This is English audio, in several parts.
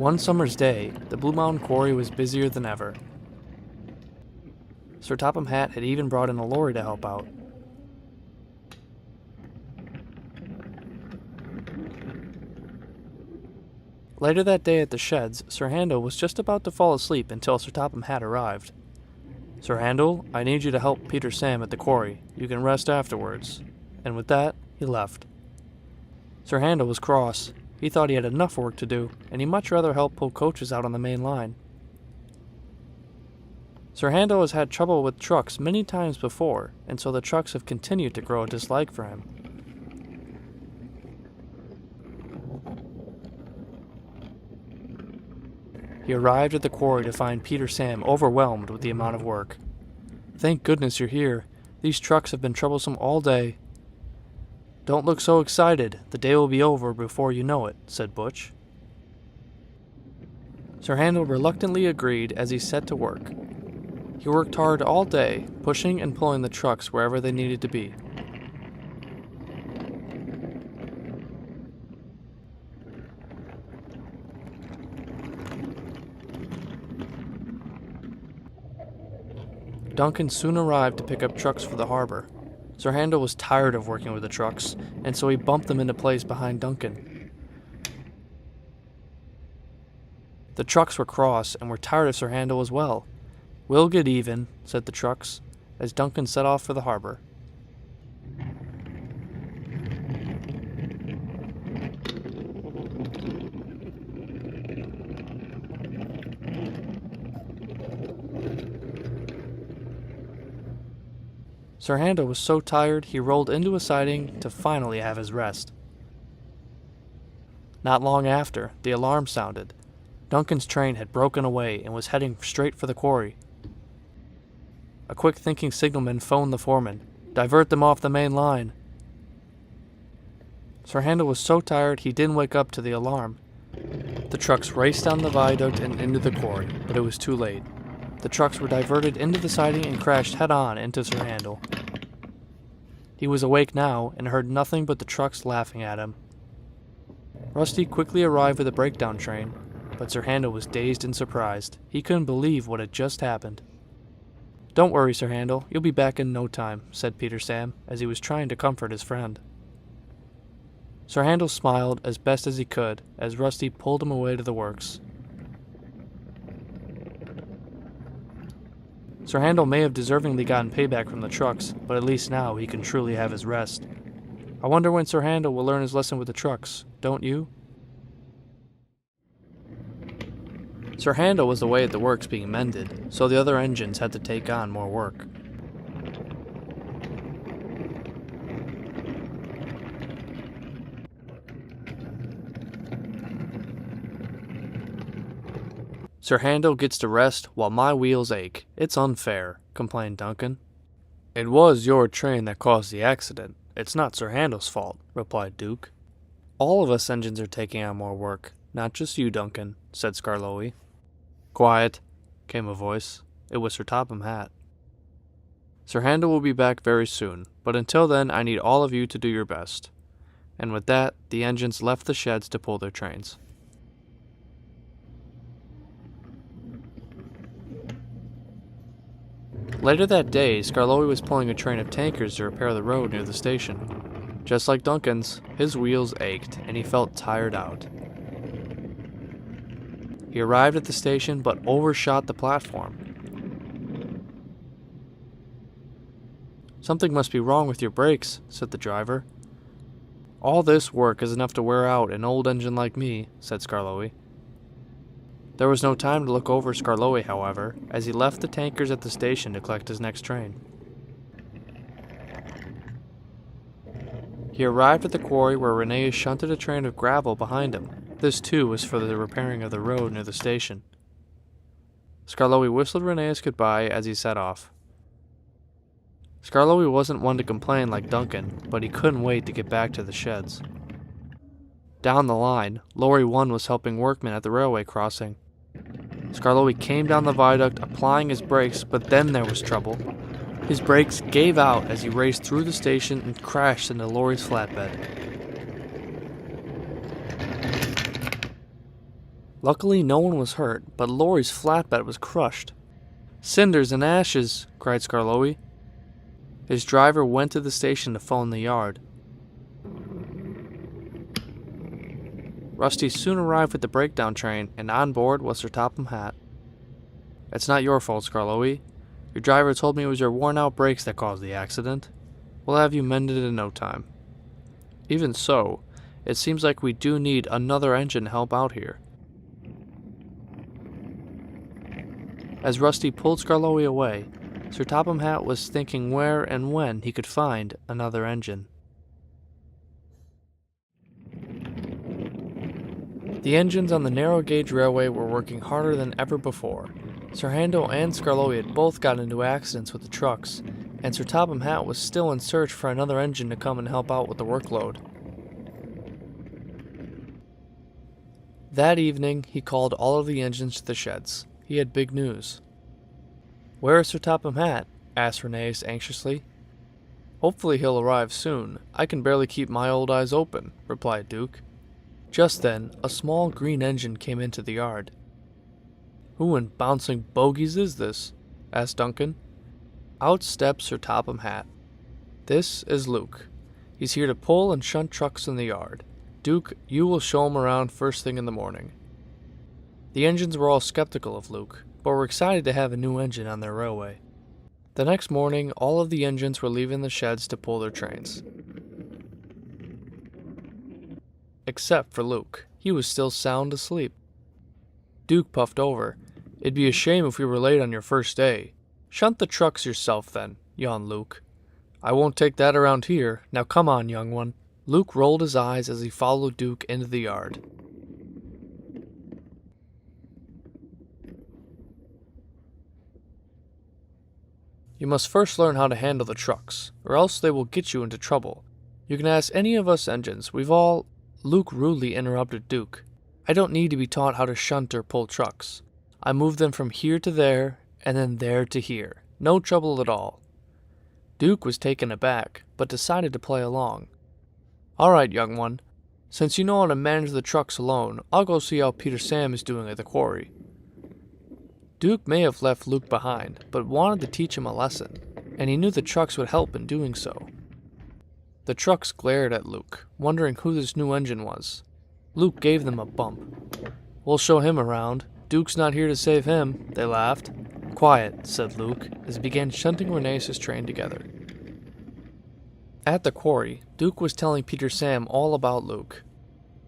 One summer's day, the Blue Mountain Quarry was busier than ever. Sir Topham Hatt had even brought in a lorry to help out. Later that day at the sheds, Sir Handel was just about to fall asleep until Sir Topham Hatt arrived. "Sir Handel, I need you to help Peter Sam at the quarry. You can rest afterwards." And with that, he left. Sir Handel was cross. He thought he had enough work to do, and he'd much rather help pull coaches out on the main line. Sir Handel has had trouble with trucks many times before, and so the trucks have continued to grow a dislike for him. He arrived at the quarry to find Peter Sam overwhelmed with the amount of work. "Thank goodness you're here. These trucks have been troublesome all day." "Don't look so excited. The day will be over before you know it," said Butch. Sir Handel reluctantly agreed as he set to work. He worked hard all day, pushing and pulling the trucks wherever they needed to be. Duncan soon arrived to pick up trucks for the harbor. Sir Handel was tired of working with the trucks, and so he bumped them into place behind Duncan. The trucks were cross and were tired of Sir Handel as well. "We'll get even," said the trucks, as Duncan set off for the harbor. Sir Handel was so tired he rolled into a siding to finally have his rest. Not long after, the alarm sounded. Duncan's train had broken away and was heading straight for the quarry. A quick-thinking signalman phoned the foreman. "Divert them off the main line." Sir Handel was so tired he didn't wake up to the alarm. The trucks raced down the viaduct and into the quarry, but it was too late. The trucks were diverted into the siding and crashed head-on into Sir Handel. He was awake now and heard nothing but the trucks laughing at him. Rusty quickly arrived with a breakdown train, but Sir Handel was dazed and surprised. He couldn't believe what had just happened. "Don't worry, Sir Handel, you'll be back in no time," said Peter Sam, as he was trying to comfort his friend. Sir Handel smiled as best as he could as Rusty pulled him away to the works. Sir Handel may have deservingly gotten payback from the trucks, but at least now he can truly have his rest. I wonder when Sir Handel will learn his lesson with the trucks, don't you? Sir Handel was away at the works being mended, so the other engines had to take on more work. "Sir Handel gets to rest while my wheels ache. It's unfair," complained Duncan. "It was your train that caused the accident. It's not Sir Handel's fault," replied Duke. "All of us engines are taking on more work, not just you, Duncan," said Skarloey. "Quiet," came a voice. It was Sir Topham Hatt. "Sir Handel will be back very soon, but until then I need all of you to do your best." And with that, the engines left the sheds to pull their trains. Later that day, Skarloey was pulling a train of tankers to repair the road near the station. Just like Duncan's, his wheels ached, and he felt tired out. He arrived at the station, but overshot the platform. "Something must be wrong with your brakes," said the driver. "All this work is enough to wear out an old engine like me," said Skarloey. There was no time to look over Skarloey, however, as he left the tankers at the station to collect his next train. He arrived at the quarry where Rheneas shunted a train of gravel behind him. This too was for the repairing of the road near the station. Skarloey whistled Rheneas goodbye as he set off. Skarloey wasn't one to complain like Duncan, but he couldn't wait to get back to the sheds. Down the line, Lorry 1 was helping workmen at the railway crossing. Skarloey came down the viaduct applying his brakes, but then there was trouble. His brakes gave out as he raced through the station and crashed into Lorry's flatbed. Luckily, no one was hurt, but Lori's flatbed was crushed. "Cinders and ashes!" cried Skarloey. His driver went to the station to phone the yard. Rusty soon arrived with the breakdown train, and on board was Sir Topham Hatt. "It's not your fault, Skarloey. Your driver told me it was your worn-out brakes that caused the accident. We'll have you mended in no time. Even so, it seems like we do need another engine to help out here." As Rusty pulled Skarloey away, Sir Topham Hatt was thinking where and when he could find another engine. The engines on the narrow-gauge railway were working harder than ever before. Sir Handel and Skarloey had both gotten into accidents with the trucks, and Sir Topham Hatt was still in search for another engine to come and help out with the workload. That evening, he called all of the engines to the sheds. He had big news. "Where is Sir Topham Hatt?" asked Rheneas anxiously. "Hopefully he'll arrive soon. I can barely keep my old eyes open," replied Duke. Just then, a small green engine came into the yard. "Who in bouncing bogies is this?" asked Duncan. Out stepped Sir Topham Hatt. "This is Luke. He's here to pull and shunt trucks in the yard. Duke, you will show him around first thing in the morning." The engines were all skeptical of Luke, but were excited to have a new engine on their railway. The next morning, all of the engines were leaving the sheds to pull their trains. Except for Luke. He was still sound asleep. Duke puffed over. "It'd be a shame if we were late on your first day." "Shunt the trucks yourself, then," yawned Luke. "I won't take that around here. Now come on, young one." Luke rolled his eyes as he followed Duke into the yard. "You must first learn how to handle the trucks, or else they will get you into trouble. You can ask any of us engines. We've all—" Luke rudely interrupted Duke. "I don't need to be taught how to shunt or pull trucks. I move them from here to there, and then there to here. No trouble at all." Duke was taken aback, but decided to play along. "All right, young one. Since you know how to manage the trucks alone, I'll go see how Peter Sam is doing at the quarry." Duke may have left Luke behind, but wanted to teach him a lesson, and he knew the trucks would help in doing so. The trucks glared at Luke, wondering who this new engine was. Luke gave them a bump. "We'll show him around. Duke's not here to save him," they laughed. "Quiet," said Luke, as he began shunting Rheneas' train together. At the quarry, Duke was telling Peter Sam all about Luke.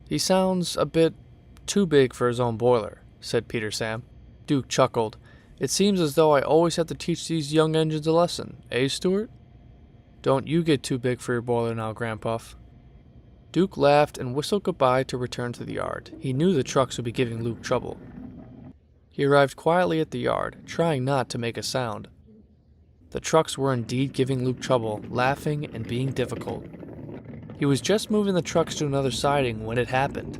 "He sounds a bit too big for his own boiler," said Peter Sam. Duke chuckled. "It seems as though I always have to teach these young engines a lesson, eh, Stuart? Don't you get too big for your boiler now, Grandpuff." Duke laughed and whistled goodbye to return to the yard. He knew the trucks would be giving Luke trouble. He arrived quietly at the yard, trying not to make a sound. The trucks were indeed giving Luke trouble, laughing and being difficult. He was just moving the trucks to another siding when it happened.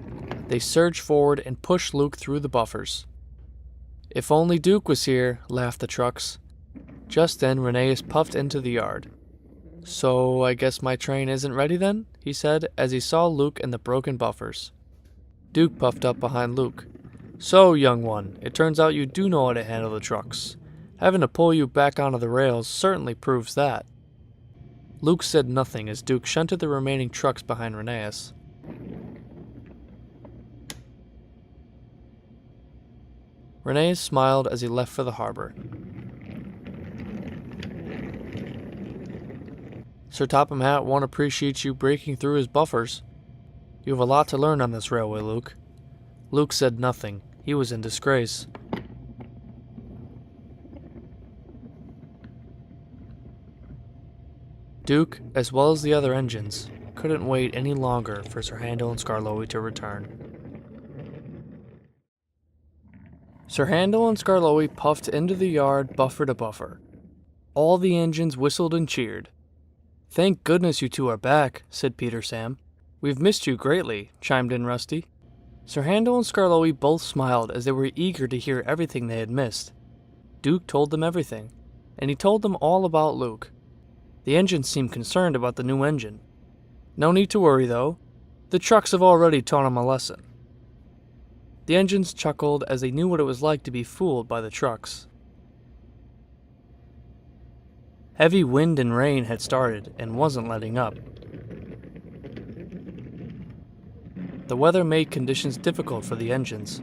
They surged forward and pushed Luke through the buffers. "If only Duke was here," laughed the trucks. Just then Rheneas puffed into the yard. "So I guess my train isn't ready then?" he said as he saw Luke and the broken buffers. Duke puffed up behind Luke. "So, young one, it turns out you do know how to handle the trucks. Having to pull you back onto the rails certainly proves that." Luke said nothing as Duke shunted the remaining trucks behind Rheneas. Rheneas smiled as he left for the harbor. "Sir Topham Hatt won't appreciate you breaking through his buffers. You have a lot to learn on this railway, Luke." Luke said nothing. He was in disgrace. Duke, as well as the other engines, couldn't wait any longer for Sir Handel and Skarloey to return. Sir Handel and Skarloey puffed into the yard buffer to buffer. All the engines whistled and cheered. "Thank goodness you two are back," said Peter Sam. "We've missed you greatly," chimed in Rusty. Sir Handel and Skarloey both smiled as they were eager to hear everything they had missed. Duke told them everything, and he told them all about Luke. The engines seemed concerned about the new engine. "No need to worry, though. The trucks have already taught him a lesson." The engines chuckled as they knew what it was like to be fooled by the trucks. Heavy wind and rain had started and wasn't letting up. The weather made conditions difficult for the engines.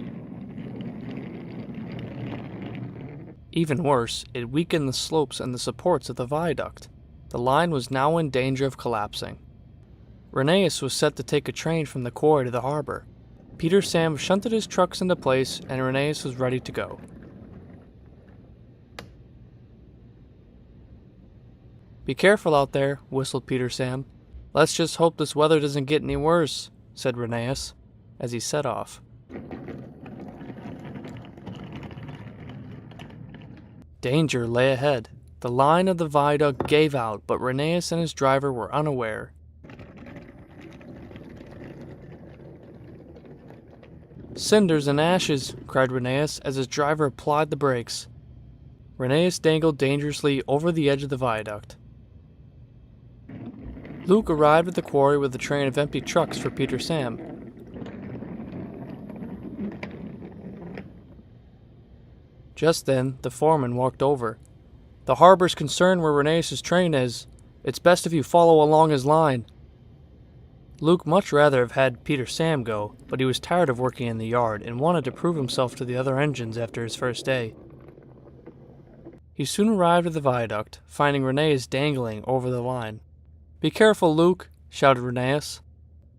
Even worse, it weakened the slopes and the supports of the viaduct. The line was now in danger of collapsing. Rheneas was set to take a train from the quarry to the harbor. Peter Sam shunted his trucks into place and Rheneas was ready to go. "Be careful out there," whistled Peter Sam. "Let's just hope this weather doesn't get any worse," said Rheneas as he set off. Danger lay ahead. The line of the viaduct gave out, but Rheneas and his driver were unaware. "Cinders and ashes!" cried Rheneas as his driver applied the brakes. Rheneas dangled dangerously over the edge of the viaduct. Luke arrived at the quarry with a train of empty trucks for Peter Sam. Just then, the foreman walked over. "The harbor's concerned where Rheneas' train is. It's best if you follow along his line." Luke much rather have had Peter Sam go, but he was tired of working in the yard and wanted to prove himself to the other engines after his first day. He soon arrived at the viaduct, finding Rheneas dangling over the line. "Be careful, Luke," shouted Rheneas.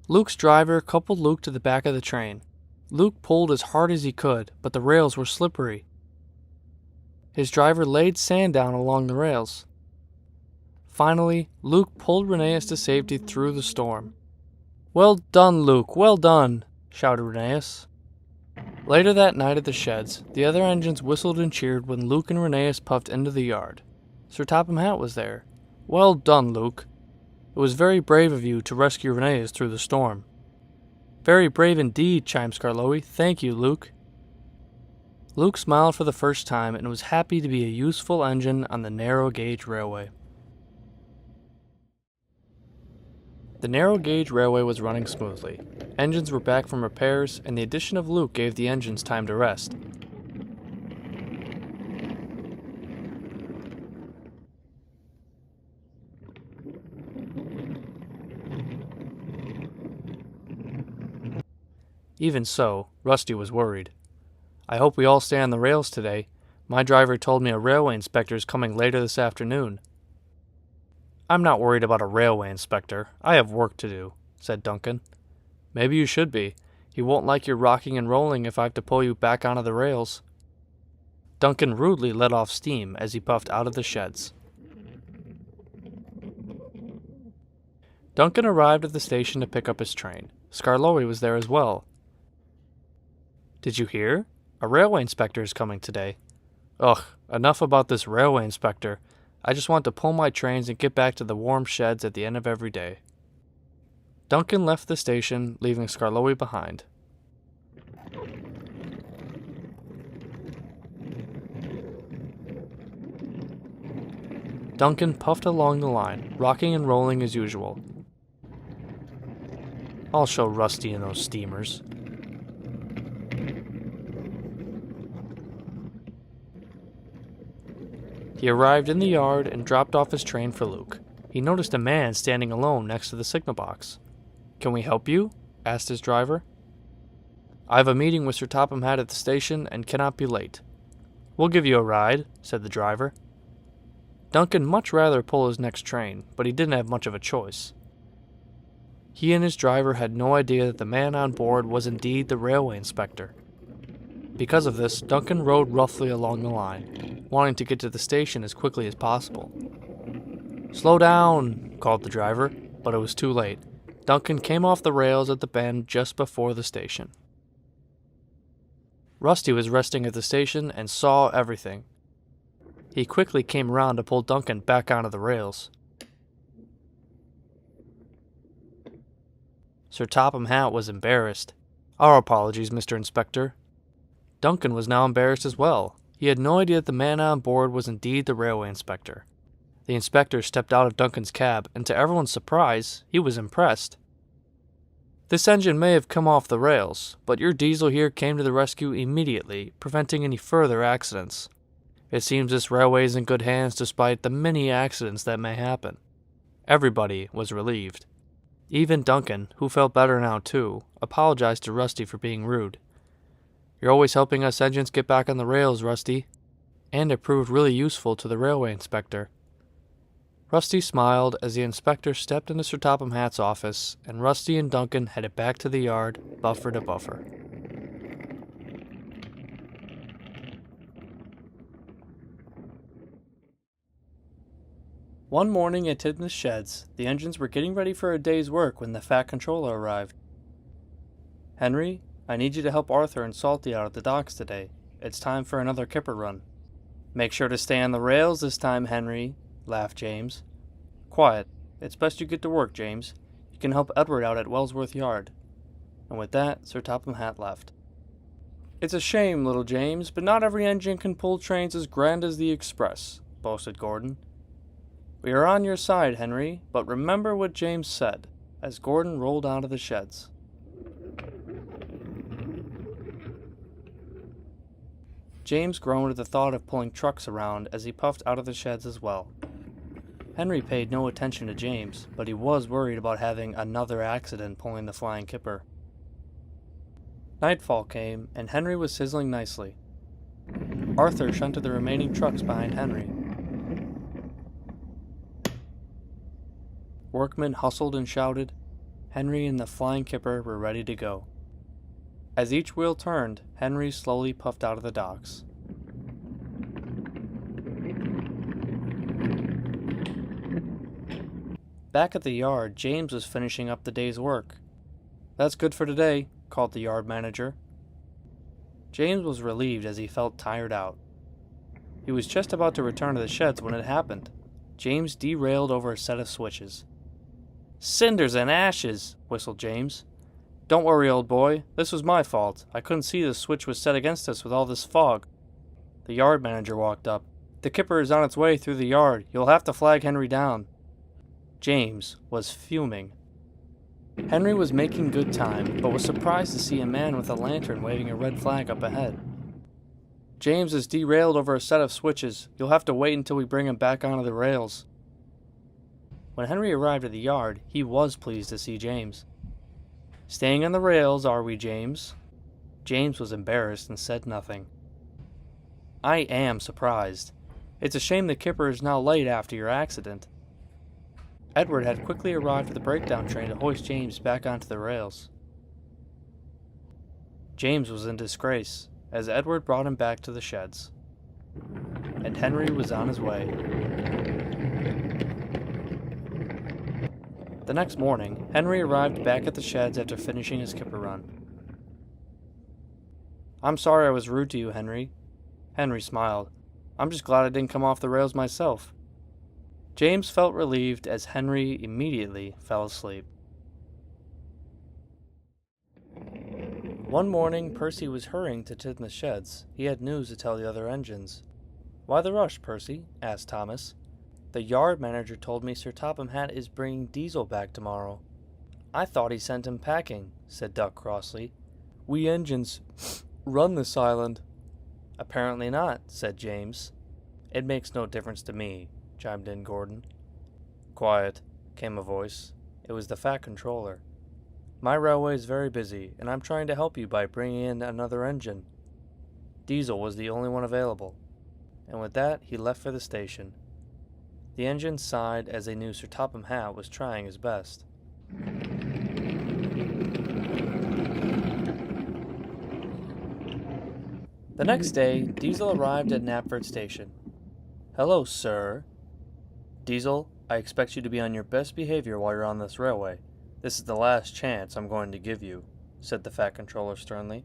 Luke's driver coupled Luke to the back of the train. Luke pulled as hard as he could, but the rails were slippery. His driver laid sand down along the rails. Finally, Luke pulled Rheneas to safety through the storm. "Well done, Luke, well done," shouted Rheneas. Later that night at the sheds, the other engines whistled and cheered when Luke and Rheneas puffed into the yard. Sir Topham Hatt was there. "Well done, Luke. It was very brave of you to rescue Rheneas through the storm." "Very brave indeed," chimed Skarloey. "Thank you, Luke." Luke smiled for the first time and was happy to be a useful engine on the narrow gauge railway. The narrow gauge railway was running smoothly. Engines were back from repairs, and the addition of Luke gave the engines time to rest. Even so, Rusty was worried. "I hope we all stay on the rails today. My driver told me a railway inspector is coming later this afternoon." "I'm not worried about a railway inspector. I have work to do," said Duncan. "Maybe you should be. He won't like your rocking and rolling if I have to pull you back onto the rails." Duncan rudely let off steam as he puffed out of the sheds. Duncan arrived at the station to pick up his train. Skarloey was there as well. "Did you hear? A railway inspector is coming today." "Ugh, enough about this railway inspector. I just want to pull my trains and get back to the warm sheds at the end of every day." Duncan left the station, leaving Skarloey behind. Duncan puffed along the line, rocking and rolling as usual. "I'll show Rusty and those steamers." He arrived in the yard and dropped off his train for Luke. He noticed a man standing alone next to the signal box. "Can we help you?" asked his driver. "I have a meeting with Sir Topham Hatt at the station and cannot be late." "We'll give you a ride," said the driver. Duncan much rather pull his next train, but he didn't have much of a choice. He and his driver had no idea that the man on board was indeed the railway inspector. Because of this, Duncan rode roughly along the line, wanting to get to the station as quickly as possible. "Slow down," called the driver, but it was too late. Duncan came off the rails at the bend just before the station. Rusty was resting at the station and saw everything. He quickly came around to pull Duncan back onto the rails. Sir Topham Hatt was embarrassed. "Our apologies, Mr. Inspector." Duncan was now embarrassed as well. He had no idea that the man on board was indeed the railway inspector. The inspector stepped out of Duncan's cab, and to everyone's surprise, he was impressed. This engine may have come off the rails, but your diesel here came to the rescue immediately, preventing any further accidents. It seems this railway is in good hands despite the many accidents that may happen." Everybody was relieved. Even Duncan, who felt better now too, apologized to Rusty for being rude. "You're always helping us engines get back on the rails, Rusty." And it proved really useful to the railway inspector. Rusty smiled as the inspector stepped into Sir Topham Hatt's office, and Rusty and Duncan headed back to the yard, buffer to buffer. One morning at Tidman's sheds, the engines were getting ready for a day's work when the Fat Controller arrived. "Henry, I need you to help Arthur and Salty out at the docks today. It's time for another kipper run." "Make sure to stay on the rails this time, Henry," laughed James. "Quiet. It's best you get to work, James. You can help Edward out at Wellsworth Yard." And with that, Sir Topham Hatt left. "It's a shame, little James, but not every engine can pull trains as grand as the Express," boasted Gordon. "We are on your side, Henry, but remember what James said," as Gordon rolled out of the sheds. James groaned at the thought of pulling trucks around as he puffed out of the sheds as well. Henry paid no attention to James, but he was worried about having another accident pulling the flying kipper. Nightfall came, and Henry was sizzling nicely. Arthur shunted the remaining trucks behind Henry. Workmen hustled and shouted. Henry and the flying kipper were ready to go. As each wheel turned, Henry slowly puffed out of the docks. Back at the yard, James was finishing up the day's work. "That's good for today," called the yard manager. James was relieved as he felt tired out. He was just about to return to the sheds when it happened. James derailed over a set of switches. "Cinders and ashes," whistled James. "Don't worry, old boy. This was my fault. I couldn't see the switch was set against us with all this fog." The yard manager walked up. "The kipper is on its way through the yard. You'll have to flag Henry down." James was fuming. Henry was making good time, but was surprised to see a man with a lantern waving a red flag up ahead. "James is derailed over a set of switches. You'll have to wait until we bring him back onto the rails." When Henry arrived at the yard, he was pleased to see James. "Staying on the rails, are we, James?" James was embarrassed and said nothing. "I am surprised. It's a shame the kipper is now late after your accident." Edward had quickly arrived at the breakdown train to hoist James back onto the rails. James was in disgrace, as Edward brought him back to the sheds. And Henry was on his way. The next morning, Henry arrived back at the sheds after finishing his kipper run. "I'm sorry I was rude to you, Henry." Henry smiled. "I'm just glad I didn't come off the rails myself." James felt relieved as Henry immediately fell asleep. One morning, Percy was hurrying to Tidmouth sheds. He had news to tell the other engines. "Why the rush, Percy?" asked Thomas. "The yard manager told me Sir Topham Hatt is bringing Diesel back tomorrow." "I thought he sent him packing," said Duck crossly. "We engines run this island." "Apparently not," said James. "It makes no difference to me," chimed in Gordon. "Quiet," came a voice. It was the Fat Controller. "My railway is very busy, and I'm trying to help you by bringing in another engine." Diesel was the only one available, and with that he left for the station. The engine sighed as they knew Sir Topham Hatt was trying his best. The next day, Diesel arrived at Knapford Station. "Hello, sir." "Diesel, I expect you to be on your best behavior while you're on this railway. This is the last chance I'm going to give you," said the Fat Controller sternly.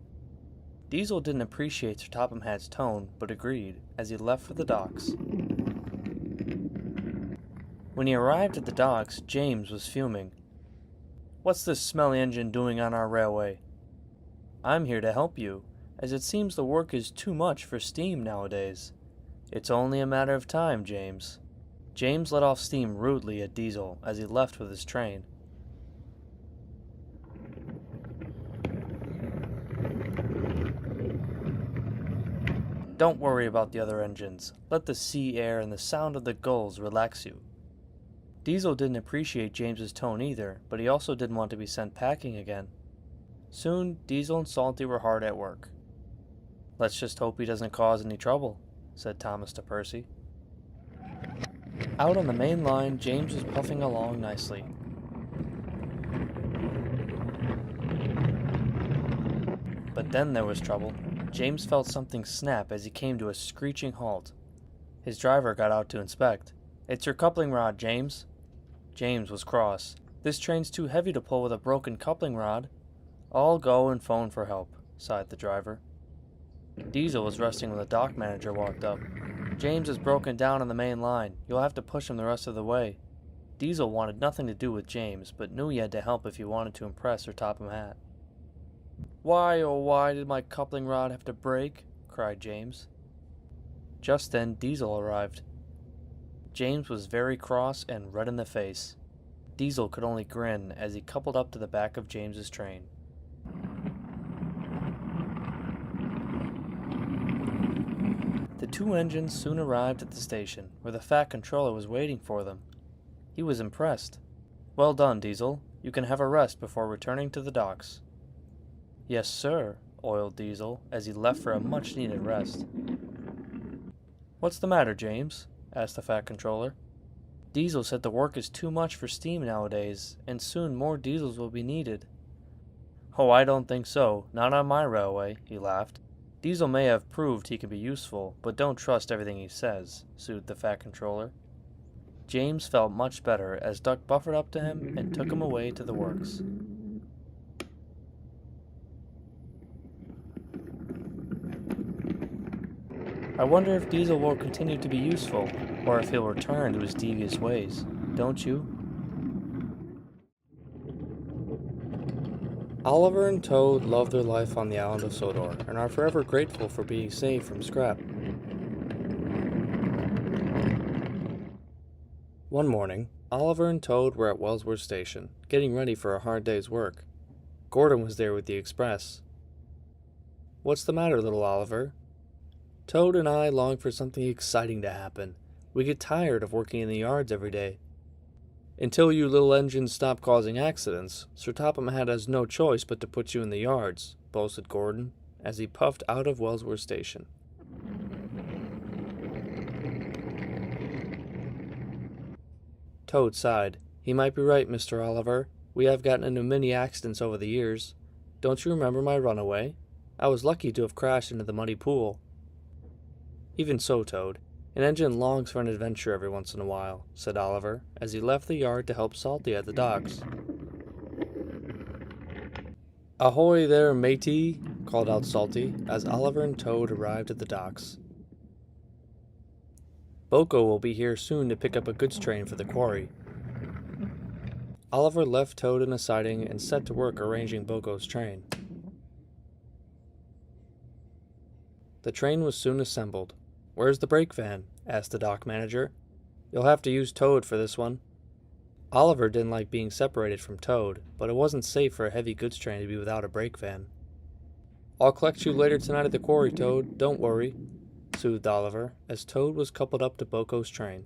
Diesel didn't appreciate Sir Topham Hatt's tone, but agreed, as he left for the docks. When he arrived at the docks, James was fuming. "What's this smelly engine doing on our railway?" "I'm here to help you, as it seems the work is too much for steam nowadays." "It's only a matter of time, James." James let off steam rudely at Diesel as he left with his train. Don't worry about the other engines. Let the sea air and the sound of the gulls relax you. Diesel didn't appreciate James's tone either, but he also didn't want to be sent packing again. Soon, Diesel and Salty were hard at work. Let's just hope he doesn't cause any trouble, said Thomas to Percy. Out on the main line, James was puffing along nicely. But then there was trouble. James felt something snap as he came to a screeching halt. His driver got out to inspect. "It's your coupling rod, James." James was cross. "This train's too heavy to pull with a broken coupling rod." "I'll go and phone for help," sighed the driver. Diesel was resting when the dock manager walked up. "James is broken down on the main line. You'll have to push him the rest of the way." Diesel wanted nothing to do with James, but knew he had to help if he wanted to impress or top him hat. "Why, oh why did my coupling rod have to break?" cried James. Just then Diesel arrived. James was very cross and red in the face. Diesel could only grin as he coupled up to the back of James's train. The two engines soon arrived at the station, where the fat controller was waiting for them. He was impressed. "Well done, Diesel. You can have a rest before returning to the docks." "Yes, sir," oiled Diesel, as he left for a much-needed rest. "What's the matter, James?" asked the fat controller. Diesel said the work is too much for steam nowadays, and soon more diesels will be needed. "Oh, I don't think so. Not on my railway," he laughed. "Diesel may have proved he can be useful, but don't trust everything he says," soothed the fat controller. James felt much better as Duck buffered up to him and took him away to the works. "I wonder if Diesel will continue to be useful, or if he'll return to his devious ways, don't you?" Oliver and Toad love their life on the island of Sodor, and are forever grateful for being saved from scrap. One morning, Oliver and Toad were at Wellsworth Station, getting ready for a hard day's work. Gordon was there with the express. "What's the matter, little Oliver?" "Toad and I long for something exciting to happen. We get tired of working in the yards every day." "Until you little engines stop causing accidents, Sir Topham Hatt has no choice but to put you in the yards," boasted Gordon, as he puffed out of Wellsworth Station. Toad sighed. "He might be right, Mr. Oliver. We have gotten into many accidents over the years. Don't you remember my runaway? I was lucky to have crashed into the muddy pool." "Even so, Toad, an engine longs for an adventure every once in a while," said Oliver, as he left the yard to help Salty at the docks. "Ahoy there, matey!" called out Salty, as Oliver and Toad arrived at the docks. "Boko will be here soon to pick up a goods train for the quarry." Oliver left Toad in a siding and set to work arranging Boko's train. The train was soon assembled. "Where's the brake van?" asked the dock manager. "You'll have to use Toad for this one." Oliver didn't like being separated from Toad, but it wasn't safe for a heavy goods train to be without a brake van. "I'll collect you later tonight at the quarry, Toad. Don't worry," soothed Oliver, as Toad was coupled up to Boko's train.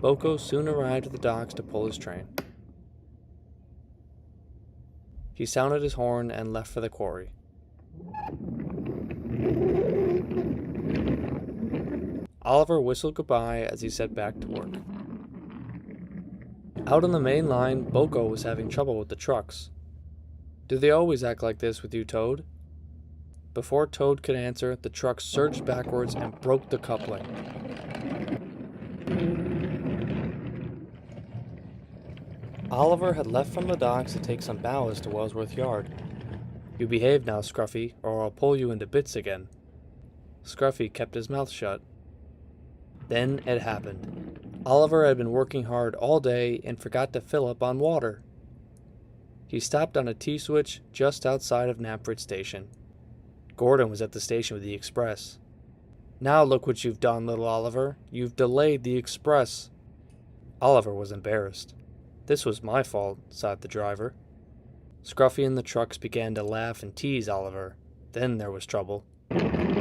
Boko soon arrived at the docks to pull his train. He sounded his horn and left for the quarry. Oliver whistled goodbye as he set back to work. Out on the main line, Boko was having trouble with the trucks. "Do they always act like this with you, Toad?" Before Toad could answer, the truck surged backwards and broke the coupling. Oliver had left from the docks to take some ballast to Wellsworth Yard. "You behave now, Scruffy, or I'll pull you into bits again." Scruffy kept his mouth shut. Then it happened. Oliver had been working hard all day and forgot to fill up on water. He stopped on a T-switch just outside of Knapford Station. Gordon was at the station with the express. "Now look what you've done, little Oliver. You've delayed the express." Oliver was embarrassed. "This was my fault," sighed the driver. Scruffy and the trucks began to laugh and tease Oliver. Then there was trouble.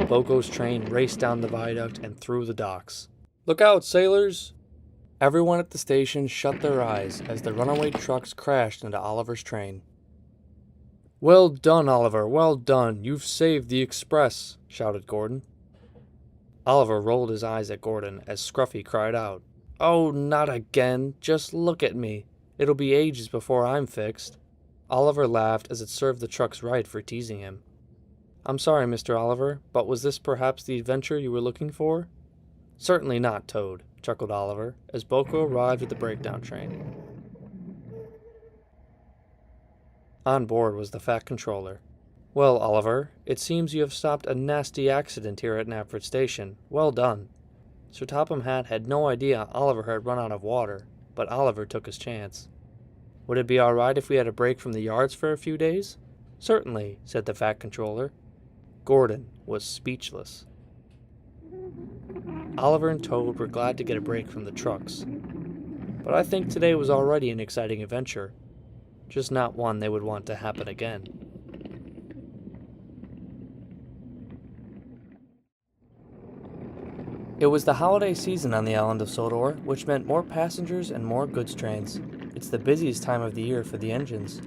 Boco's train raced down the viaduct and through the docks. "Look out, sailors!" Everyone at the station shut their eyes as the runaway trucks crashed into Oliver's train. "Well done, Oliver, well done. You've saved the express," shouted Gordon. Oliver rolled his eyes at Gordon as Scruffy cried out, "Oh, not again. Just look at me. It'll be ages before I'm fixed." Oliver laughed as it served the trucks right for teasing him. "I'm sorry, Mr. Oliver, but was this perhaps the adventure you were looking for?" "Certainly not, Toad," chuckled Oliver, as Boco arrived at the breakdown train. On board was the Fat Controller. "Well, Oliver, it seems you have stopped a nasty accident here at Knapford Station. Well done." Sir Topham Hatt had no idea Oliver had run out of water, but Oliver took his chance. "Would it be all right if we had a break from the yards for a few days?" "Certainly," said the Fat Controller. Gordon was speechless. Oliver and Toad were glad to get a break from the trucks. But I think today was already an exciting adventure, just not one they would want to happen again. It was the holiday season on the island of Sodor, which meant more passengers and more goods trains. It's the busiest time of the year for the engines.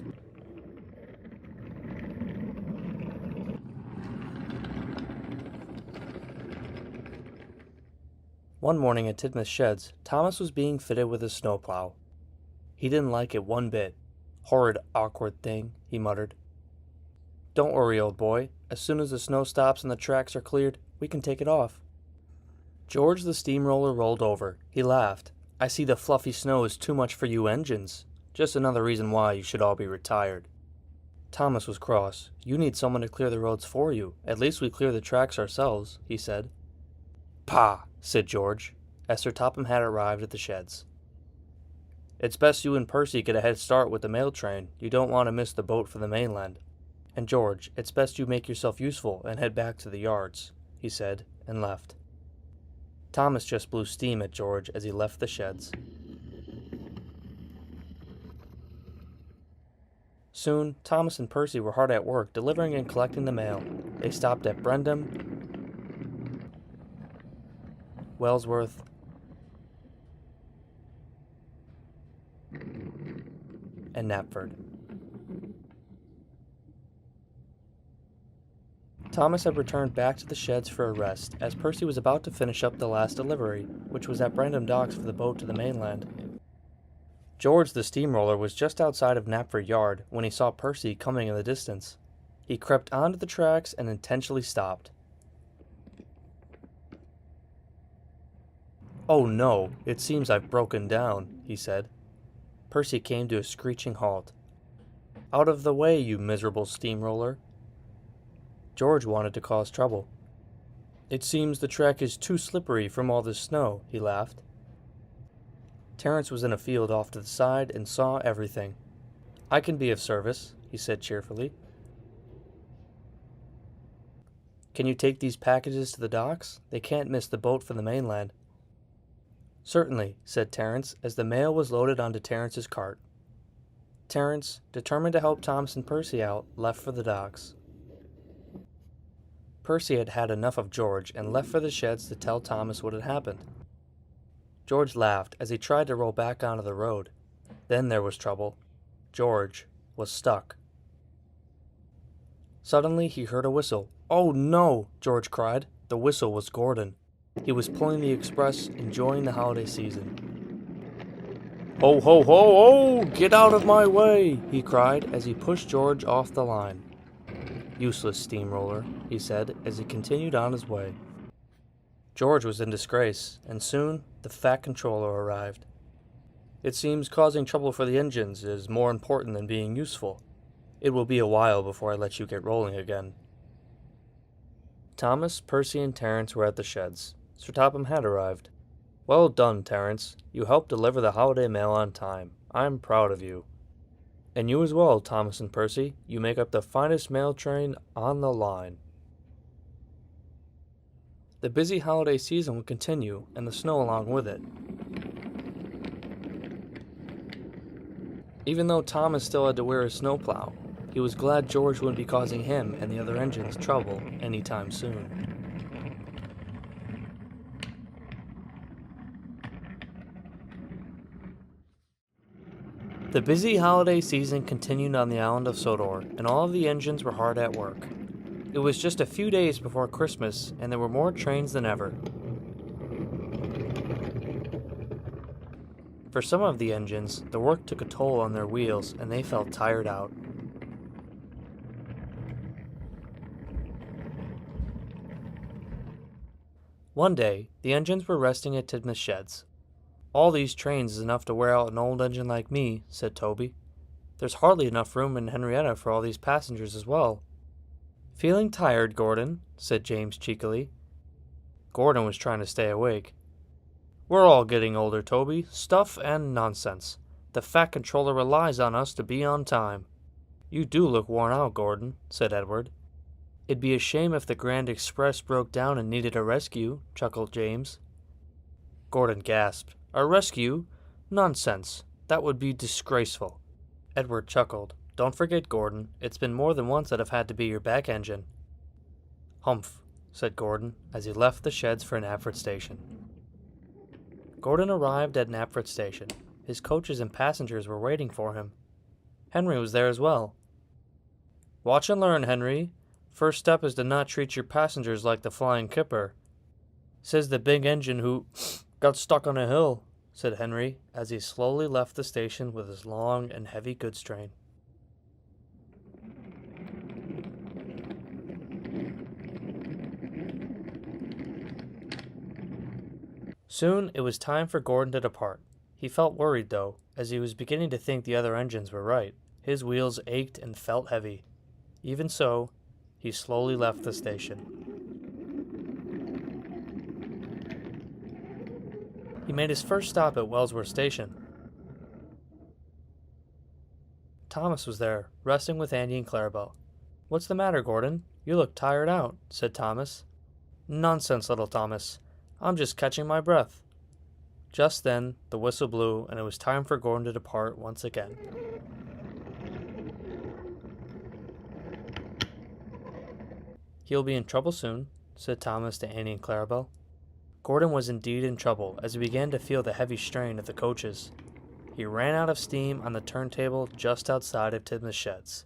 One morning at Tidmouth Sheds, Thomas was being fitted with his snowplow. He didn't like it one bit. "Horrid, awkward thing," he muttered. "Don't worry, old boy. As soon as the snow stops and the tracks are cleared, we can take it off." George the steamroller rolled over. He laughed. "I see the fluffy snow is too much for you engines. Just another reason why you should all be retired." Thomas was cross. "You need someone to clear the roads for you. At least we clear the tracks ourselves," he said. "Pah!" said George, as Sir Topham Hatt arrived at the sheds. "It's best you and Percy get a head start with the mail train. You don't want to miss the boat for the mainland. And George, it's best you make yourself useful and head back to the yards," he said, and left. Thomas just blew steam at George as he left the sheds. Soon, Thomas and Percy were hard at work delivering and collecting the mail. They stopped at Brendam, Wellsworth, and Knapford. Thomas had returned back to the sheds for a rest, as Percy was about to finish up the last delivery, which was at Brendam Docks for the boat to the mainland. George the steamroller was just outside of Knapford Yard when he saw Percy coming in the distance. He crept onto the tracks and intentionally stopped. "Oh no, it seems I've broken down," he said. Percy came to a screeching halt. "Out of the way, you miserable steamroller." George wanted to cause trouble. "It seems the track is too slippery from all this snow," he laughed. Terence was in a field off to the side and saw everything. "I can be of service," he said cheerfully. "Can you take these packages to the docks? They can't miss the boat for the mainland." "Certainly," said Terence, as the mail was loaded onto Terence's cart. Terence, determined to help Thomas and Percy out, left for the docks. Percy had had enough of George and left for the sheds to tell Thomas what had happened. George laughed as he tried to roll back onto the road. Then there was trouble. George was stuck. Suddenly he heard a whistle. "Oh no!" George cried. The whistle was Gordon. He was pulling the express, enjoying the holiday season. "Ho, ho, ho, ho! Get out of my way!" he cried as he pushed George off the line. "Useless steamroller," he said as he continued on his way. George was in disgrace, and soon the Fat Controller arrived. "It seems causing trouble for the engines is more important than being useful. It will be a while before I let you get rolling again." Thomas, Percy, and Terence were at the sheds. Sir Topham Hatt arrived. "Well done, Terence. You helped deliver the holiday mail on time. I'm proud of you. And you as well, Thomas and Percy. You make up the finest mail train on the line." The busy holiday season would continue, and the snow along with it. Even though Thomas still had to wear his snowplow, he was glad George wouldn't be causing him and the other engines trouble anytime soon. The busy holiday season continued on the island of Sodor, and all of the engines were hard at work. It was just a few days before Christmas, and there were more trains than ever. For some of the engines, the work took a toll on their wheels, and they felt tired out. One day, the engines were resting at Tidmouth's sheds. "All these trains is enough to wear out an old engine like me," said Toby. "There's hardly enough room in Henrietta for all these passengers as well." "Feeling tired, Gordon?" said James cheekily. Gordon was trying to stay awake. "We're all getting older, Toby. Stuff and nonsense. The Fat Controller relies on us to be on time." "You do look worn out, Gordon," said Edward. "It'd be a shame if the Grand Express broke down and needed a rescue," chuckled James. Gordon gasped. "A rescue? Nonsense. That would be disgraceful." Edward chuckled. "Don't forget, Gordon, it's been more than once that I've had to be your back engine." "Humph," said Gordon, as he left the sheds for Knapford Station. Gordon arrived at Knapford Station. His coaches and passengers were waiting for him. Henry was there as well. "Watch and learn, Henry. First step is to not treat your passengers like the Flying Kipper. Says the big engine who got stuck on a hill," said Henry, as he slowly left the station with his long and heavy goods train. Soon it was time for Gordon to depart. He felt worried, though, as he was beginning to think the other engines were right. His wheels ached and felt heavy. Even so, he slowly left the station. He made his first stop at Wellsworth Station. Thomas was there, resting with Andy and Clarabelle. "What's the matter, Gordon? You look tired out," said Thomas. "Nonsense, little Thomas. I'm just catching my breath." Just then, the whistle blew, and it was time for Gordon to depart once again. "He'll be in trouble soon," said Thomas to Annie and Clarabelle. Gordon was indeed in trouble, as he began to feel the heavy strain of the coaches. He ran out of steam on the turntable just outside of Tidmouth's sheds.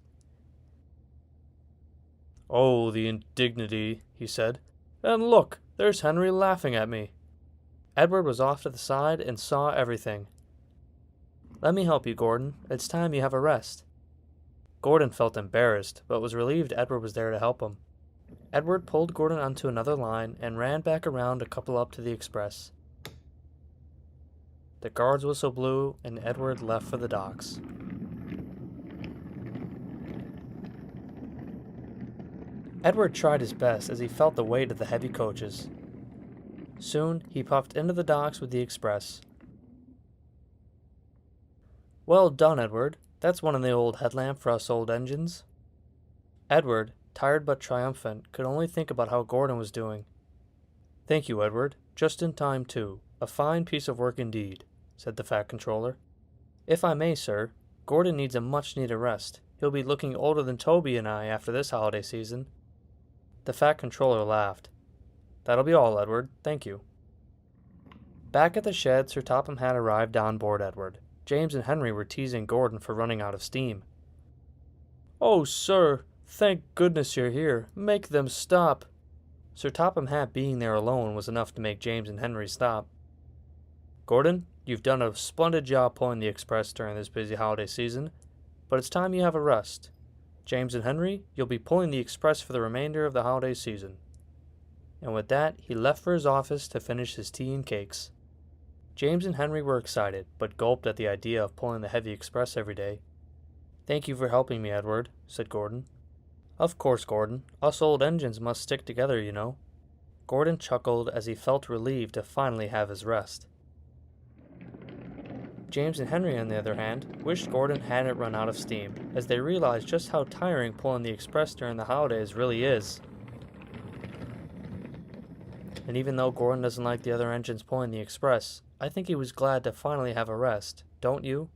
"Oh, the indignity," he said. "And look, there's Henry laughing at me." Edward was off to the side and saw everything. "Let me help you, Gordon. It's time you have a rest." Gordon felt embarrassed, but was relieved Edward was there to help him. Edward pulled Gordon onto another line and ran back around a couple up to the express. The guard's whistle blew, and Edward left for the docks. Edward tried his best as he felt the weight of the heavy coaches. Soon he puffed into the docks with the express. "Well done, Edward. That's one in the old headlamp for us old engines." Edward, tired but triumphant, could only think about how Gordon was doing. "Thank you, Edward. Just in time, too. A fine piece of work indeed," said the Fat Controller. "If I may, sir, Gordon needs a much-needed rest. He'll be looking older than Toby and I after this holiday season." The Fat Controller laughed. "That'll be all, Edward. Thank you." Back at the shed, Sir Topham had arrived on board Edward. James and Henry were teasing Gordon for running out of steam. "Oh, sir, thank goodness you're here. Make them stop." Sir Topham Hatt being there alone was enough to make James and Henry stop. "Gordon, you've done a splendid job pulling the express during this busy holiday season, but it's time you have a rest. James and Henry, you'll be pulling the express for the remainder of the holiday season." And with that, he left for his office to finish his tea and cakes. James and Henry were excited, but gulped at the idea of pulling the heavy express every day. "Thank you for helping me, Edward," said Gordon. "Of course, Gordon. Us old engines must stick together, you know." Gordon chuckled as he felt relieved to finally have his rest. James and Henry, on the other hand, wished Gordon hadn't run out of steam, as they realized just how tiring pulling the express during the holidays really is. And even though Gordon doesn't like the other engines pulling the express, I think he was glad to finally have a rest, don't you?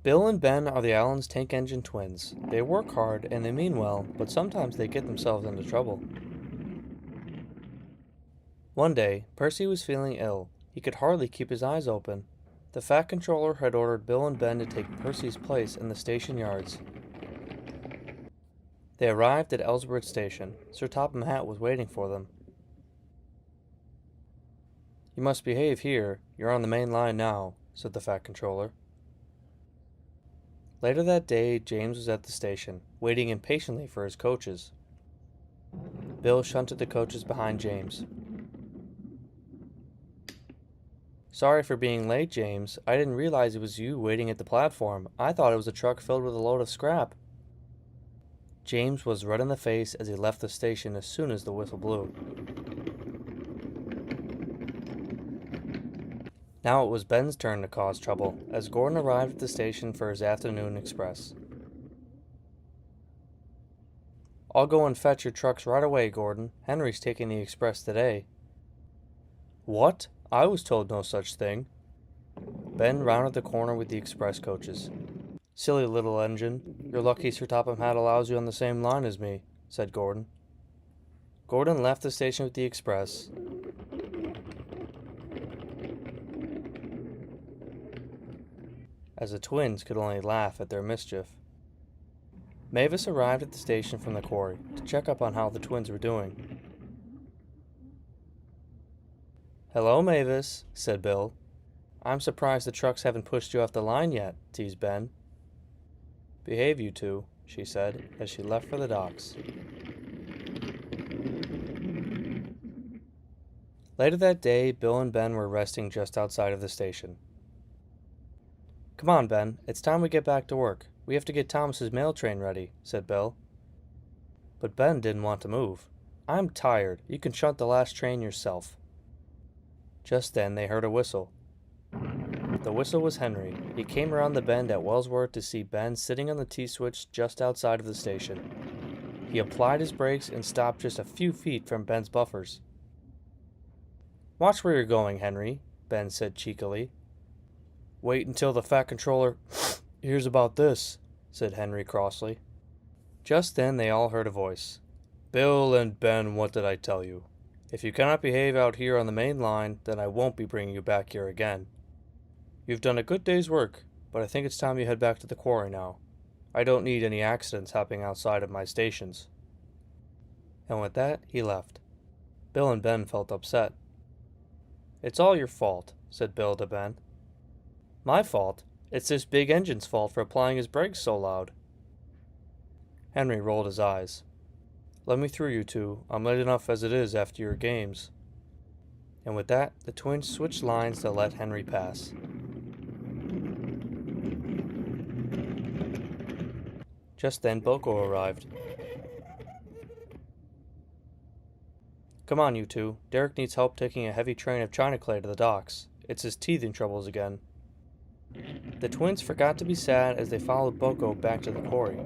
Bill and Ben are the island's tank engine twins. They work hard and they mean well, but sometimes they get themselves into trouble. One day, Percy was feeling ill. He could hardly keep his eyes open. The Fat Controller had ordered Bill and Ben to take Percy's place in the station yards. They arrived at Ellsworth Station. Sir Topham Hatt was waiting for them. "You must behave here. You're on the main line now," said the Fat Controller. Later that day, James was at the station, waiting impatiently for his coaches. Bill shunted the coaches behind James. "Sorry for being late, James. I didn't realize it was you waiting at the platform. I thought it was a truck filled with a load of scrap." James was red in the face as he left the station as soon as the whistle blew. Now it was Ben's turn to cause trouble, as Gordon arrived at the station for his afternoon express. "I'll go and fetch your trucks right away, Gordon. Henry's taking the express today." "What? I was told no such thing." Ben rounded the corner with the express coaches. "Silly little engine. You're lucky Sir Topham Hatt allows you on the same line as me," said Gordon. Gordon left the station with the express. As the twins could only laugh at their mischief. Mavis arrived at the station from the quarry to check up on how the twins were doing. "Hello, Mavis," said Bill. "I'm surprised the trucks haven't pushed you off the line yet," teased Ben. "Behave, you two," she said, as she left for the docks. Later that day, Bill and Ben were resting just outside of the station. "Come on, Ben, it's time we get back to work. We have to get Thomas's mail train ready," said Bill. But Ben didn't want to move. "I'm tired. You can shunt the last train yourself." Just then they heard a whistle. The whistle was Henry. He came around the bend at Wellsworth to see Ben sitting on the T-switch just outside of the station. He applied his brakes and stopped just a few feet from Ben's buffers. "Watch where you're going, Henry," Ben said cheekily. "Wait until the Fat Controller hears about this," said Henry crossly. Just then they all heard a voice. "Bill and Ben, what did I tell you? If you cannot behave out here on the main line, then I won't be bringing you back here again. You've done a good day's work, but I think it's time you head back to the quarry now. I don't need any accidents happening outside of my stations." And with that, he left. Bill and Ben felt upset. "It's all your fault," said Bill to Ben. "My fault? It's this big engine's fault for applying his brakes so loud." Henry rolled his eyes. "Let me through, you two. I'm late enough as it is after your games." And with that, the twins switched lines to let Henry pass. Just then, Boko arrived. "Come on, you two. Derek needs help taking a heavy train of china clay to the docks. It's his teething troubles again." The twins forgot to be sad as they followed Boko back to the quarry.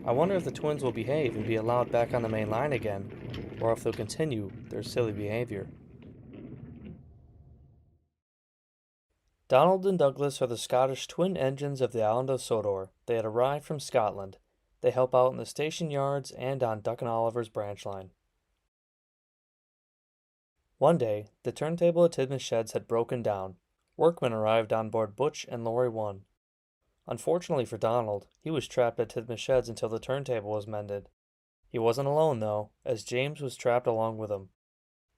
I wonder if the twins will behave and be allowed back on the main line again, or if they'll continue their silly behavior. Donald and Douglas are the Scottish twin engines of the island of Sodor. They had arrived from Scotland. They help out in the station yards and on Duck and Oliver's branch line. One day, the turntable at Tidman's Sheds had broken down. Workmen arrived on board Butch and Lorry 1. Unfortunately for Donald, he was trapped at Tidman's Sheds until the turntable was mended. He wasn't alone, though, as James was trapped along with him.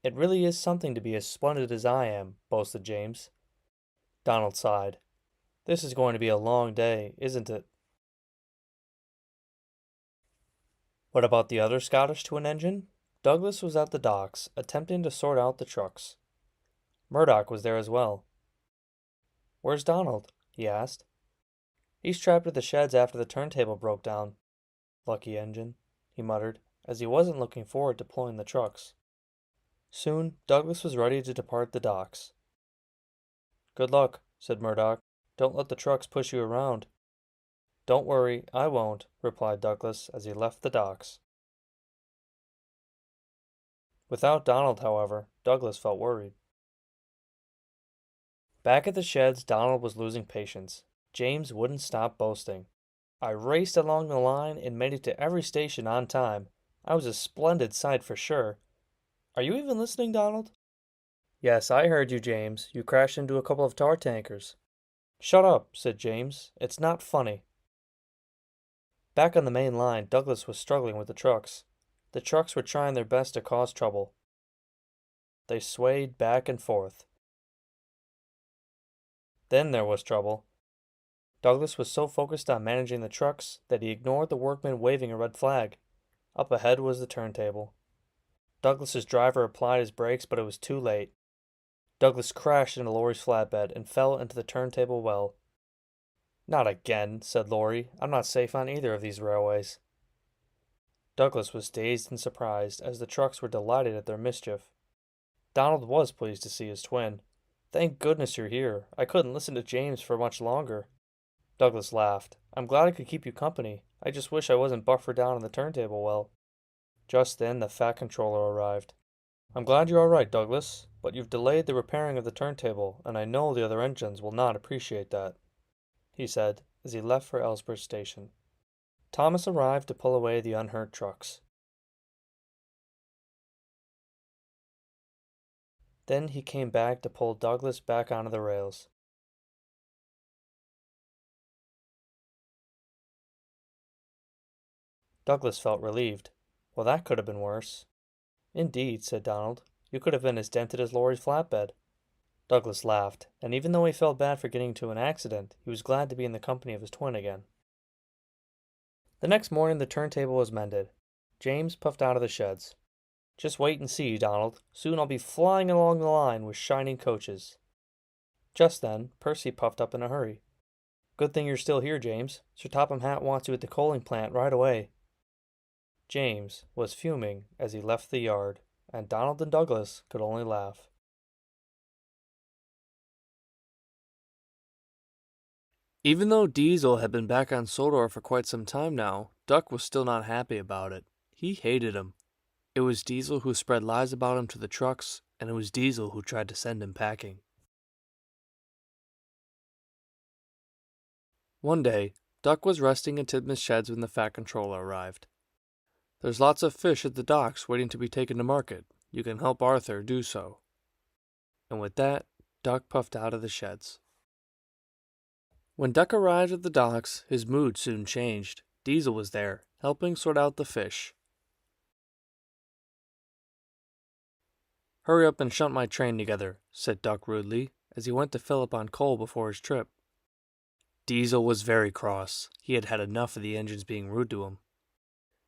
"It really is something to be as splendid as I am," boasted James. Donald sighed. "This is going to be a long day, isn't it?" What about the other Scottish twin engine? Douglas was at the docks, attempting to sort out the trucks. Murdoch was there as well. "Where's Donald?" he asked. "He's trapped at the sheds after the turntable broke down." "Lucky engine," he muttered, as he wasn't looking forward to pulling the trucks. Soon, Douglas was ready to depart the docks. "Good luck," said Murdoch. "Don't let the trucks push you around." "Don't worry, I won't," replied Douglas as he left the docks. Without Donald, however, Douglas felt worried. Back at the sheds, Donald was losing patience. James wouldn't stop boasting. "I raced along the line and made it to every station on time. I was a splendid sight for sure. Are you even listening, Donald? Yes, I heard you, James. You crashed into a couple of tar tankers. Shut up, said James. It's not funny. Back on the main line, Douglas was struggling with the trucks. The trucks were trying their best to cause trouble. They swayed back and forth. Then there was trouble. Douglas was so focused on managing the trucks that he ignored the workmen waving a red flag. Up ahead was the turntable. Douglas's driver applied his brakes, but it was too late. Douglas crashed into Laurie's flatbed and fell into the turntable well. Not again, said Laurie. I'm not safe on either of these railways. Douglas was dazed and surprised, as the trucks were delighted at their mischief. Donald was pleased to see his twin. Thank goodness you're here. I couldn't listen to James for much longer. Douglas laughed. I'm glad I could keep you company. I just wish I wasn't buffered down in the turntable well. Just then the Fat Controller arrived. I'm glad you're all right, Douglas, but you've delayed the repairing of the turntable, and I know the other engines will not appreciate that, he said as he left for Ellsworth Station. Thomas arrived to pull away the unhurt trucks. Then he came back to pull Douglas back onto the rails. Douglas felt relieved. Well, that could have been worse. Indeed, said Donald. You could have been as dented as Laurie's flatbed. Douglas laughed, and even though he felt bad for getting into an accident, he was glad to be in the company of his twin again. The next morning the turntable was mended. James puffed out of the sheds. Just wait and see, Donald. Soon I'll be flying along the line with shining coaches. Just then, Percy puffed up in a hurry. Good thing you're still here, James. Sir Topham Hatt wants you at the coaling plant right away. James was fuming as he left the yard, and Donald and Douglas could only laugh. Even though Diesel had been back on Sodor for quite some time now, Duck was still not happy about it. He hated him. It was Diesel who spread lies about him to the trucks, and it was Diesel who tried to send him packing. One day, Duck was resting in Tidman's sheds when the Fat Controller arrived. There's lots of fish at the docks waiting to be taken to market. You can help Arthur do so. And with that, Duck puffed out of the sheds. When Duck arrived at the docks, his mood soon changed. Diesel was there, helping sort out the fish. Hurry up and shunt my train together, said Duck rudely, as he went to fill up on coal before his trip. Diesel was very cross. He had had enough of the engines being rude to him.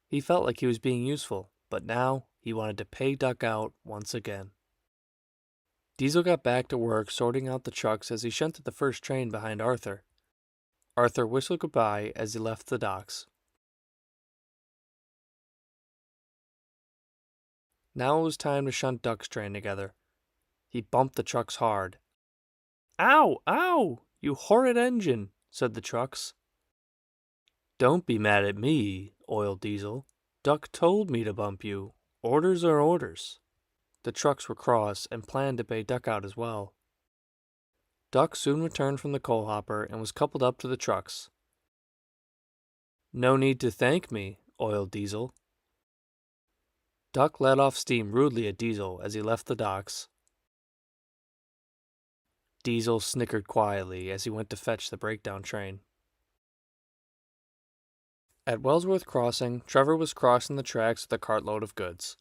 He felt like he was being useful, but now he wanted to pay Duck out once again. Diesel got back to work sorting out the trucks as he shunted the first train behind Arthur. Arthur whistled goodbye as he left the docks. Now it was time to shunt Duck's train together. He bumped the trucks hard. Ow! Ow! You horrid engine, said the trucks. Don't be mad at me, oiled Diesel. Duck told me to bump you. Orders are orders. The trucks were cross and planned to pay Duck out as well. Duck soon returned from the coal hopper and was coupled up to the trucks. No need to thank me, oiled Diesel. Duck let off steam rudely at Diesel as he left the docks. Diesel snickered quietly as he went to fetch the breakdown train. At Wellsworth Crossing, Trevor was crossing the tracks with a cartload of goods.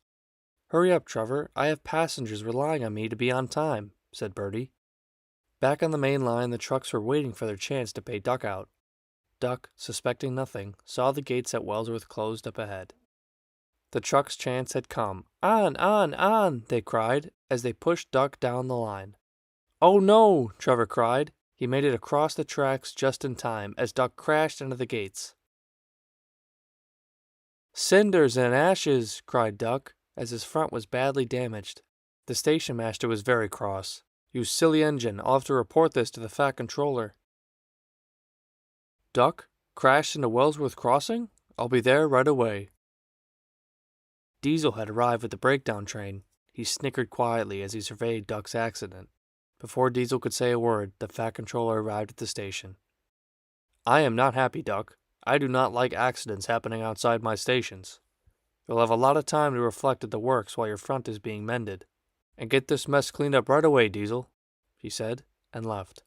Hurry up, Trevor. I have passengers relying on me to be on time, said Bertie. Back on the main line, the trucks were waiting for their chance to pay Duck out. Duck, suspecting nothing, saw the gates at Wellsworth closed up ahead. The truck's chance had come. On, they cried, as they pushed Duck down the line. Oh no, Trevor cried. He made it across the tracks just in time, as Duck crashed into the gates. Cinders and ashes, cried Duck, as his front was badly damaged. The station master was very cross. You silly engine, I'll have to report this to the Fat Controller. Duck, crashed into Wellsworth Crossing? I'll be there right away. Diesel had arrived with the breakdown train. He snickered quietly as he surveyed Duck's accident. Before Diesel could say a word, the Fat Controller arrived at the station. I am not happy, Duck. I do not like accidents happening outside my stations. You'll have a lot of time to reflect at the works while your front is being mended. And get this mess cleaned up right away, Diesel, he said, and left.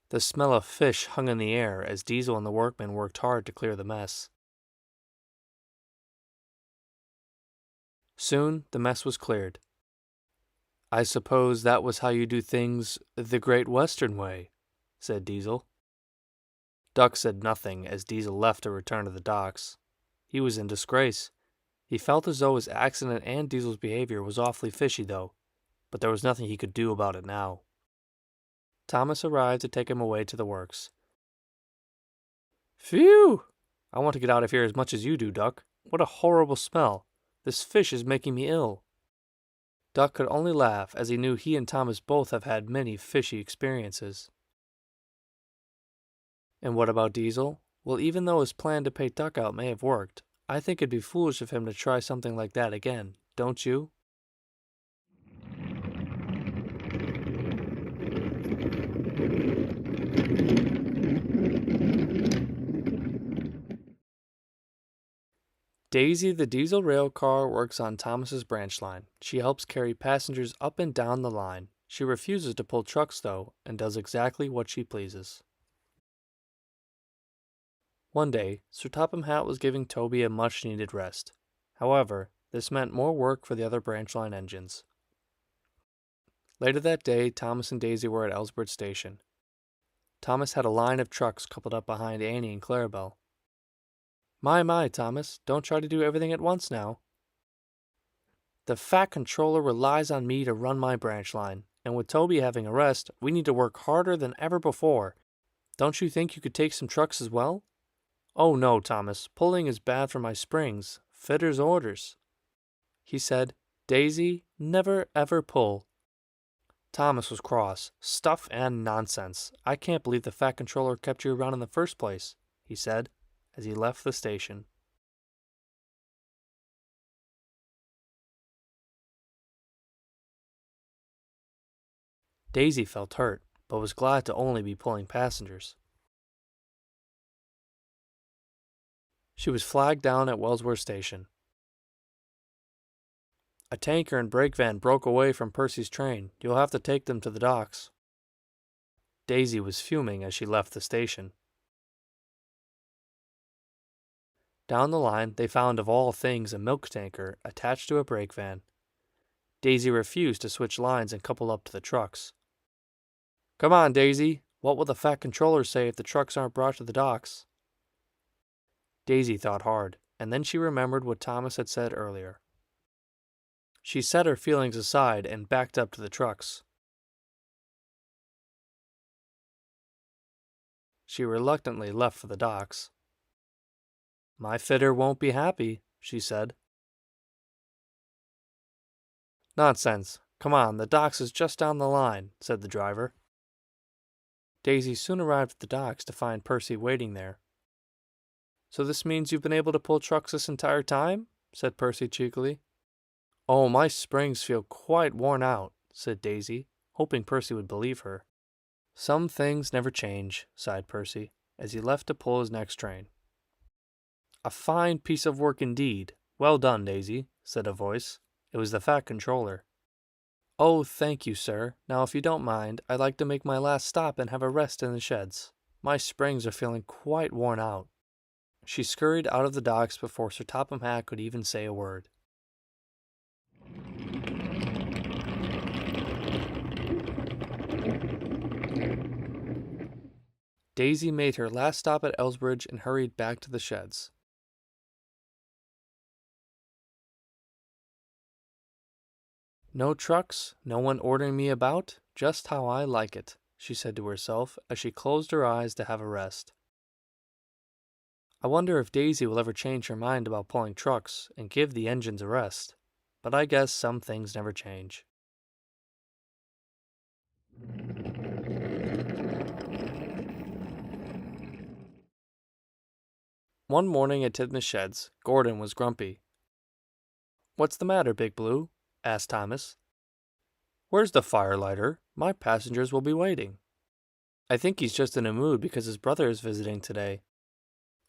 The smell of fish hung in the air as Diesel and the workmen worked hard to clear the mess. Soon, the mess was cleared. I suppose that was how you do things the Great Western way, said Diesel. Duck said nothing as Diesel left to return to the docks. He was in disgrace. He felt as though his accident and Diesel's behavior was awfully fishy, though, but there was nothing he could do about it now. Thomas arrived to take him away to the works. Phew! I want to get out of here as much as you do, Duck. What a horrible smell. This fish is making me ill. Duck could only laugh as he knew he and Thomas both have had many fishy experiences. And what about Diesel? Well, even though his plan to pay Duck out may have worked, I think it'd be foolish of him to try something like that again, don't you? Daisy the diesel rail car works on Thomas's branch line. She helps carry passengers up and down the line. She refuses to pull trucks, though, and does exactly what she pleases. One day, Sir Topham Hatt was giving Toby a much-needed rest. However, this meant more work for the other branch line engines. Later that day, Thomas and Daisy were at Elsbert Station. Thomas had a line of trucks coupled up behind Annie and Clarabelle. My, Thomas, don't try to do everything at once now. The Fat Controller relies on me to run my branch line, and with Toby having a rest, we need to work harder than ever before. Don't you think you could take some trucks as well? Oh no, Thomas, pulling is bad for my springs. Fitter's orders. He said, Daisy, never ever pull. Thomas was cross. Stuff and nonsense. I can't believe the Fat Controller kept you around in the first place, he said, as he left the station. Daisy felt hurt, but was glad to only be pulling passengers. She was flagged down at Wellsworth Station. A tanker and brake van broke away from Percy's train. You'll have to take them to the docks. Daisy was fuming as she left the station. Down the line, they found of all things a milk tanker attached to a brake van. Daisy refused to switch lines and couple up to the trucks. Come on, Daisy. What will the Fat Controller say if the trucks aren't brought to the docks? Daisy thought hard, and then she remembered what Thomas had said earlier. She set her feelings aside and backed up to the trucks. She reluctantly left for the docks. My fitter won't be happy, she said. Nonsense. Come on, the docks is just down the line, said the driver. Daisy soon arrived at the docks to find Percy waiting there. So this means you've been able to pull trucks this entire time? Said Percy cheekily. Oh, my springs feel quite worn out, said Daisy, hoping Percy would believe her. Some things never change, sighed Percy, as he left to pull his next train. A fine piece of work indeed. Well done, Daisy, said a voice. It was the Fat Controller. Oh, thank you, sir. Now, if you don't mind, I'd like to make my last stop and have a rest in the sheds. My springs are feeling quite worn out. She scurried out of the docks before Sir Topham Hatt could even say a word. Daisy made her last stop at Elsbridge and hurried back to the sheds. No trucks, no one ordering me about, just how I like it, she said to herself as she closed her eyes to have a rest. I wonder if Daisy will ever change her mind about pulling trucks and give the engines a rest, but I guess some things never change. One morning at Tidmouth Sheds, Gordon was grumpy. What's the matter, Big Blue? Asked Thomas. Where's the firelighter? My passengers will be waiting. I think he's just in a mood because his brother is visiting today.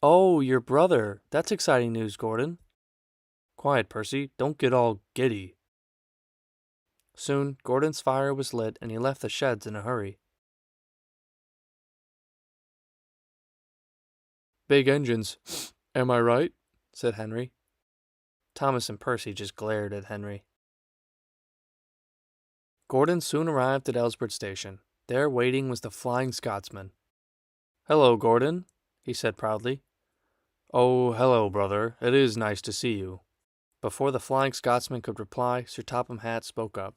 Oh, your brother. That's exciting news, Gordon. Quiet, Percy. Don't get all giddy. Soon, Gordon's fire was lit and he left the sheds in a hurry. Big engines, am I right? Said Henry. Thomas and Percy just glared at Henry. Gordon soon arrived at Ellsworth Station. There waiting was the Flying Scotsman. Hello, Gordon, he said proudly. Oh, hello, brother. It is nice to see you. Before the Flying Scotsman could reply, Sir Topham Hatt spoke up.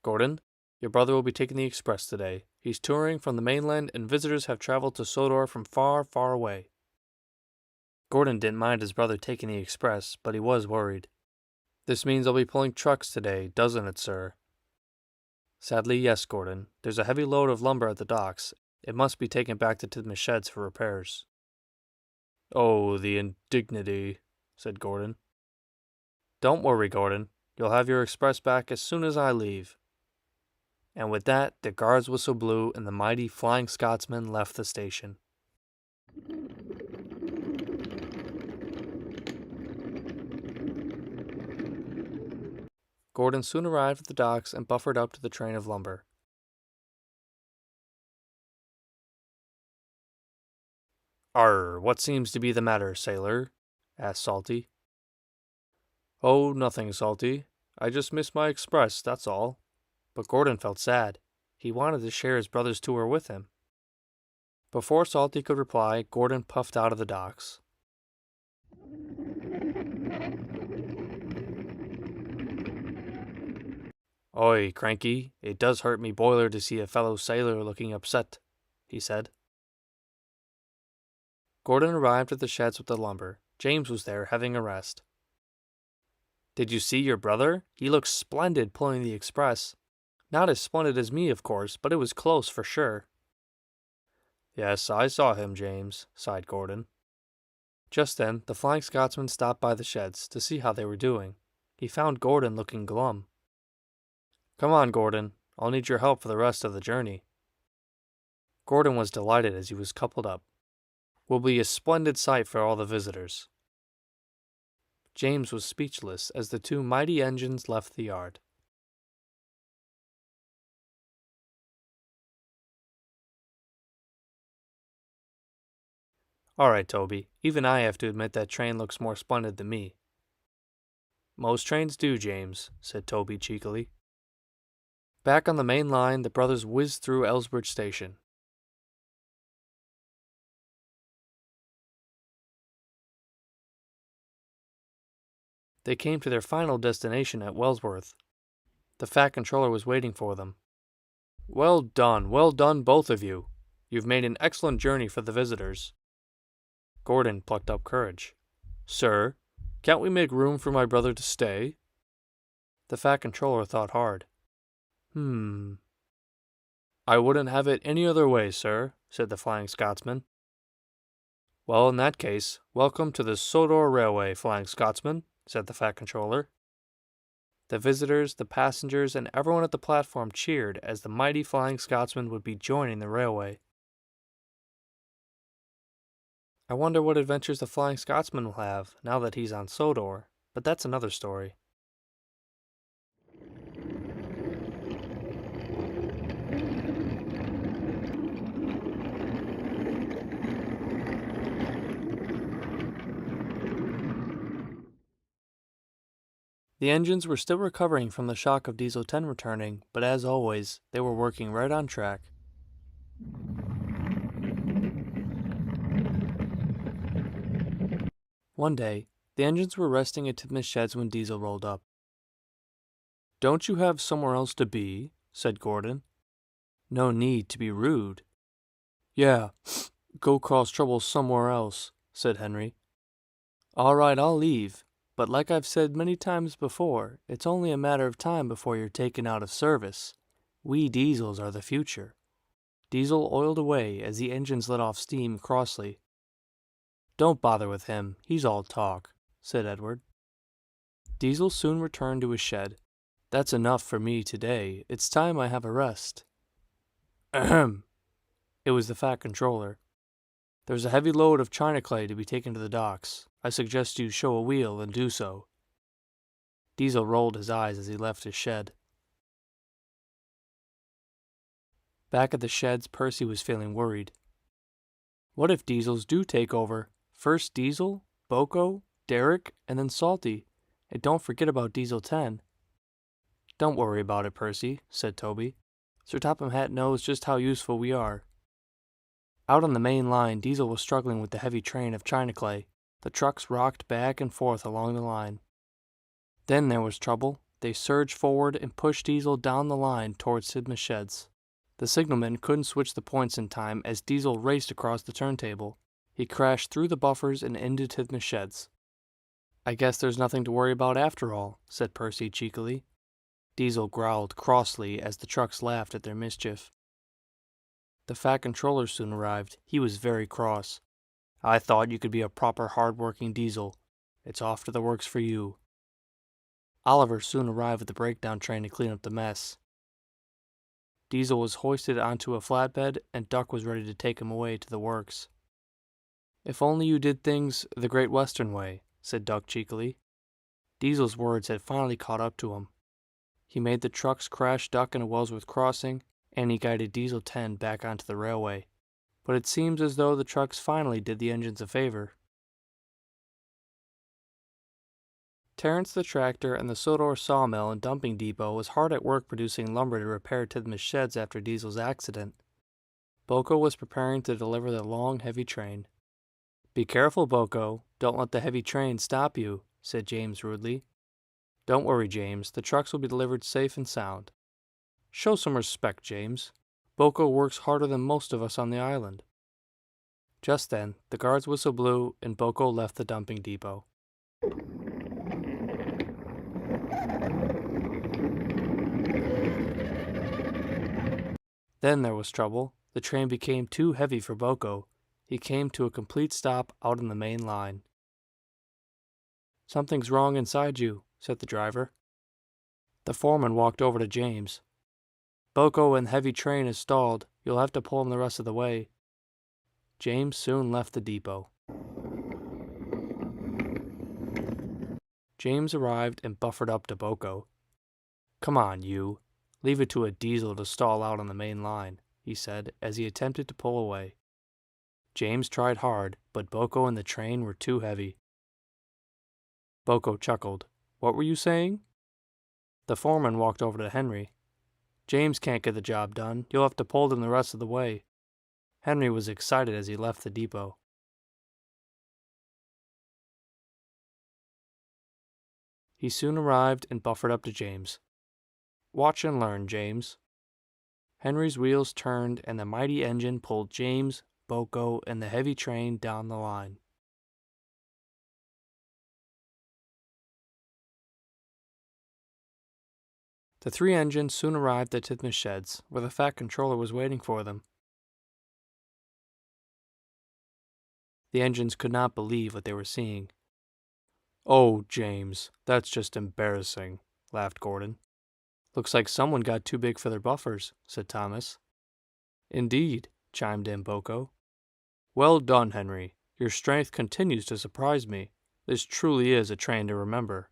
Gordon, your brother will be taking the express today. He's touring from the mainland, and visitors have traveled to Sodor from far, far away. Gordon didn't mind his brother taking the express, but he was worried. This means I'll be pulling trucks today, doesn't it, sir? Sadly, yes, Gordon. There's a heavy load of lumber at the docks. It must be taken back to the sheds for repairs. Oh, the indignity, said Gordon. Don't worry, Gordon. You'll have your express back as soon as I leave. And with that, the guard's whistle blew and the mighty Flying Scotsman left the station. Gordon soon arrived at the docks and buffered up to the train of lumber. Arr, what seems to be the matter, sailor? Asked Salty. Oh, nothing, Salty. I just missed my express, that's all. But Gordon felt sad. He wanted to share his brother's tour with him. Before Salty could reply, Gordon puffed out of the docks. Oi, Cranky, it does hurt me boiler to see a fellow sailor looking upset, he said. Gordon arrived at the sheds with the lumber. James was there, having a rest. Did you see your brother? He looks splendid pulling the express. Not as splendid as me, of course, but it was close for sure. Yes, I saw him, James, sighed Gordon. Just then, the Flying Scotsman stopped by the sheds to see how they were doing. He found Gordon looking glum. Come on, Gordon. I'll need your help for the rest of the journey. Gordon was delighted as he was coupled up. Will be a splendid sight for all the visitors. James was speechless as the two mighty engines left the yard. All right, Toby. Even I have to admit that train looks more splendid than me. Most trains do, James, said Toby cheekily. Back on the main line, the brothers whizzed through Ellsbridge Station. They came to their final destination at Wellsworth. The fat controller was waiting for them. Well done, both of you. You've made an excellent journey for the visitors. Gordon plucked up courage. Sir, can't we make room for my brother to stay? The fat controller thought hard. I wouldn't have it any other way, sir, said the Flying Scotsman. Well, in that case, welcome to the Sodor Railway, Flying Scotsman, said the fat controller. The visitors, the passengers, and everyone at the platform cheered as the mighty Flying Scotsman would be joining the railway. I wonder what adventures the Flying Scotsman will have now that he's on Sodor, but that's another story. The engines were still recovering from the shock of Diesel 10 returning, but as always, they were working right on track. One day, the engines were resting at the sheds when Diesel rolled up. Don't you have somewhere else to be? Said Gordon. No need to be rude. Yeah, go cause trouble somewhere else, said Henry. All right, I'll leave. But like I've said many times before, it's only a matter of time before you're taken out of service. We Diesels are the future. Diesel oiled away as the engines let off steam crossly. Don't bother with him, he's all talk, said Edward. Diesel soon returned to his shed. That's enough for me today. It's time I have a rest. Ahem. It was the fat controller. There's a heavy load of china clay to be taken to the docks. I suggest you show a wheel and do so. Diesel rolled his eyes as he left his shed. Back at the sheds, Percy was feeling worried. What if Diesels do take over? First Diesel, Boko, Derek, and then Salty. And don't forget about Diesel 10. Don't worry about it, Percy, said Toby. Sir Topham Hatt knows just how useful we are. Out on the main line, Diesel was struggling with the heavy train of china clay. The trucks rocked back and forth along the line. Then there was trouble. They surged forward and pushed Diesel down the line towards Sidma's sheds. The signalman couldn't switch the points in time as Diesel raced across the turntable. He crashed through the buffers and into Tidmouth's sheds. I guess there's nothing to worry about after all, said Percy cheekily. Diesel growled crossly as the trucks laughed at their mischief. The fat controller soon arrived. He was very cross. I thought you could be a proper hard-working Diesel. It's off to the works for you. Oliver soon arrived at the breakdown train to clean up the mess. Diesel was hoisted onto a flatbed, and Duck was ready to take him away to the works. If only you did things the Great Western way, said Duck cheekily. Diesel's words had finally caught up to him. He made the trucks crash Duck into Wellsworth Crossing, and he guided Diesel 10 back onto the railway. But it seems as though the trucks finally did the engines a favor. Terrence the tractor and the Sodor sawmill and dumping depot was hard at work producing lumber to repair Tidmouth's sheds after Diesel's accident. Boko was preparing to deliver the long, heavy train. Be careful, Boko. Don't let the heavy train stop you, said James rudely. Don't worry, James. The trucks will be delivered safe and sound. Show some respect, James. Boko works harder than most of us on the island. Just then, the guard's whistle blew and Boko left the dumping depot. Then there was trouble. The train became too heavy for Boko. He came to a complete stop out on the main line. Something's wrong inside you, said the driver. The foreman walked over to James. Boko and the heavy train is stalled. You'll have to pull him the rest of the way. James soon left the depot. James arrived and buffered up to Boko. Come on, you. Leave it to a Diesel to stall out on the main line, he said as he attempted to pull away. James tried hard, but Boko and the train were too heavy. Boko chuckled. What were you saying? The foreman walked over to Henry. James can't get the job done. You'll have to pull him the rest of the way. Henry was excited as he left the depot. He soon arrived and buffered up to James. Watch and learn, James. Henry's wheels turned and the mighty engine pulled James, Boko, and the heavy train down the line. The three engines soon arrived at Tidmouth's sheds, where the fat controller was waiting for them. The engines could not believe what they were seeing. Oh, James, that's just embarrassing, laughed Gordon. Looks like someone got too big for their buffers, said Thomas. Indeed, chimed in Boko. Well done, Henry. Your strength continues to surprise me. This truly is a train to remember.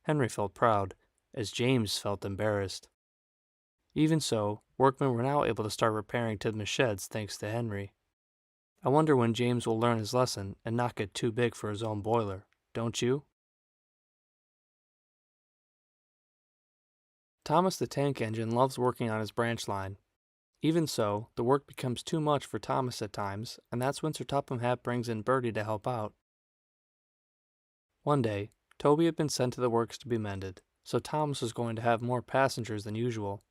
Henry felt proud, as James felt embarrassed. Even so, workmen were now able to start repairing Tidmouth's sheds thanks to Henry. I wonder when James will learn his lesson and not get too big for his own boiler, don't you? Thomas the tank engine loves working on his branch line. Even so, the work becomes too much for Thomas at times, and that's when Sir Topham Hatt brings in Bertie to help out. One day, Toby had been sent to the works to be mended, so Thomas was going to have more passengers than usual.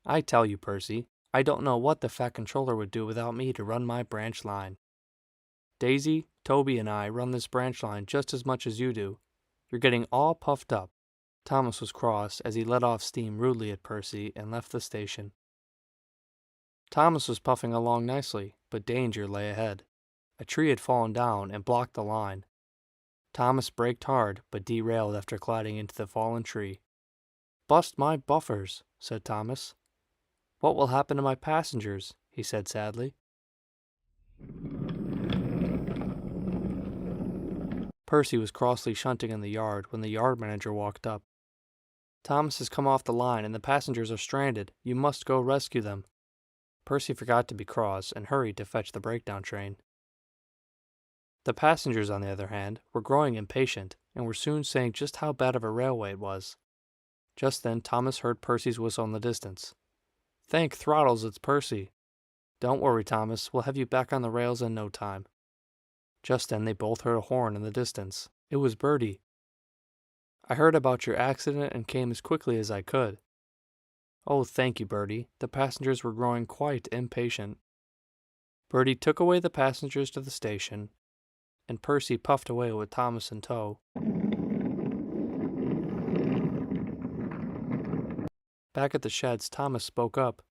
I tell you, Percy, I don't know what the fat controller would do without me to run my branch line. Daisy, Toby, and I run this branch line just as much as you do. You're getting all puffed up. Thomas was cross as he let off steam rudely at Percy and left the station. Thomas was puffing along nicely, but danger lay ahead. A tree had fallen down and blocked the line. Thomas braked hard, but derailed after colliding into the fallen tree. Bust my buffers, said Thomas. What will happen to my passengers? He said sadly. Percy was crossly shunting in the yard when the yard manager walked up. Thomas has come off the line and the passengers are stranded. You must go rescue them. Percy forgot to be cross and hurried to fetch the breakdown train. The passengers, on the other hand, were growing impatient and were soon saying just how bad of a railway it was. Just then Thomas heard Percy's whistle in the distance. "Thank throttles, it's Percy." "Don't worry, Thomas, we'll have you back on the rails in no time." Just then they both heard a horn in the distance. It was Bertie. "I heard about your accident and came as quickly as I could." "Oh, thank you, Bertie." The passengers were growing quite impatient. Bertie took away the passengers to the station, and Percy puffed away with Thomas in tow. Back at the sheds, Thomas spoke up.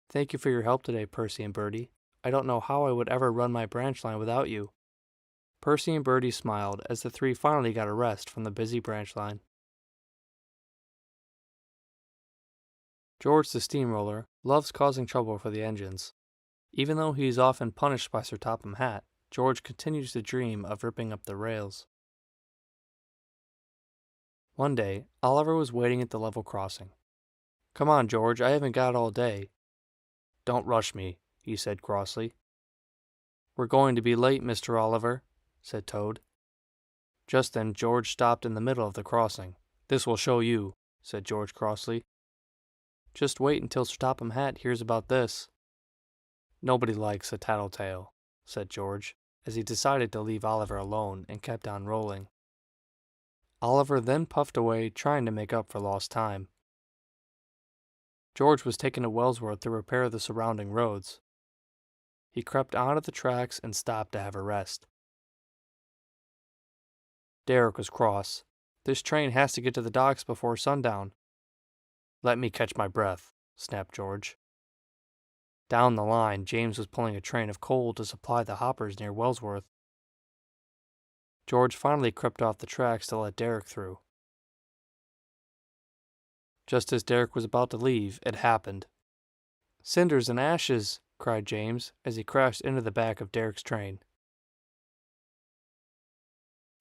"Thank you for your help today, Percy and Bertie. I don't know how I would ever run my branch line without you." Percy and Bertie smiled as the three finally got a rest from the busy branch line. George the steamroller loves causing trouble for the engines. Even though he is often punished by Sir Topham Hatt, George continues to dream of ripping up the rails. One day, Oliver was waiting at the level crossing. "Come on, George, I haven't got all day." "Don't rush me," he said crossly. "We're going to be late, Mr. Oliver," said Toad. Just then George stopped in the middle of the crossing. "This will show you," said George crossly. "Just wait until Sir Topham Hatt hears about this." "Nobody likes a tattletale," said George, as he decided to leave Oliver alone and kept on rolling. Oliver then puffed away, trying to make up for lost time. George was taken to Wellsworth to repair the surrounding roads. He crept onto the tracks and stopped to have a rest. Derek was cross. "This train has to get to the docks before sundown." "Let me catch my breath," snapped George. Down the line, James was pulling a train of coal to supply the hoppers near Wellsworth. George finally crept off the tracks to let Derek through. Just as Derek was about to leave, it happened. "Cinders and ashes!" cried James as he crashed into the back of Derek's train.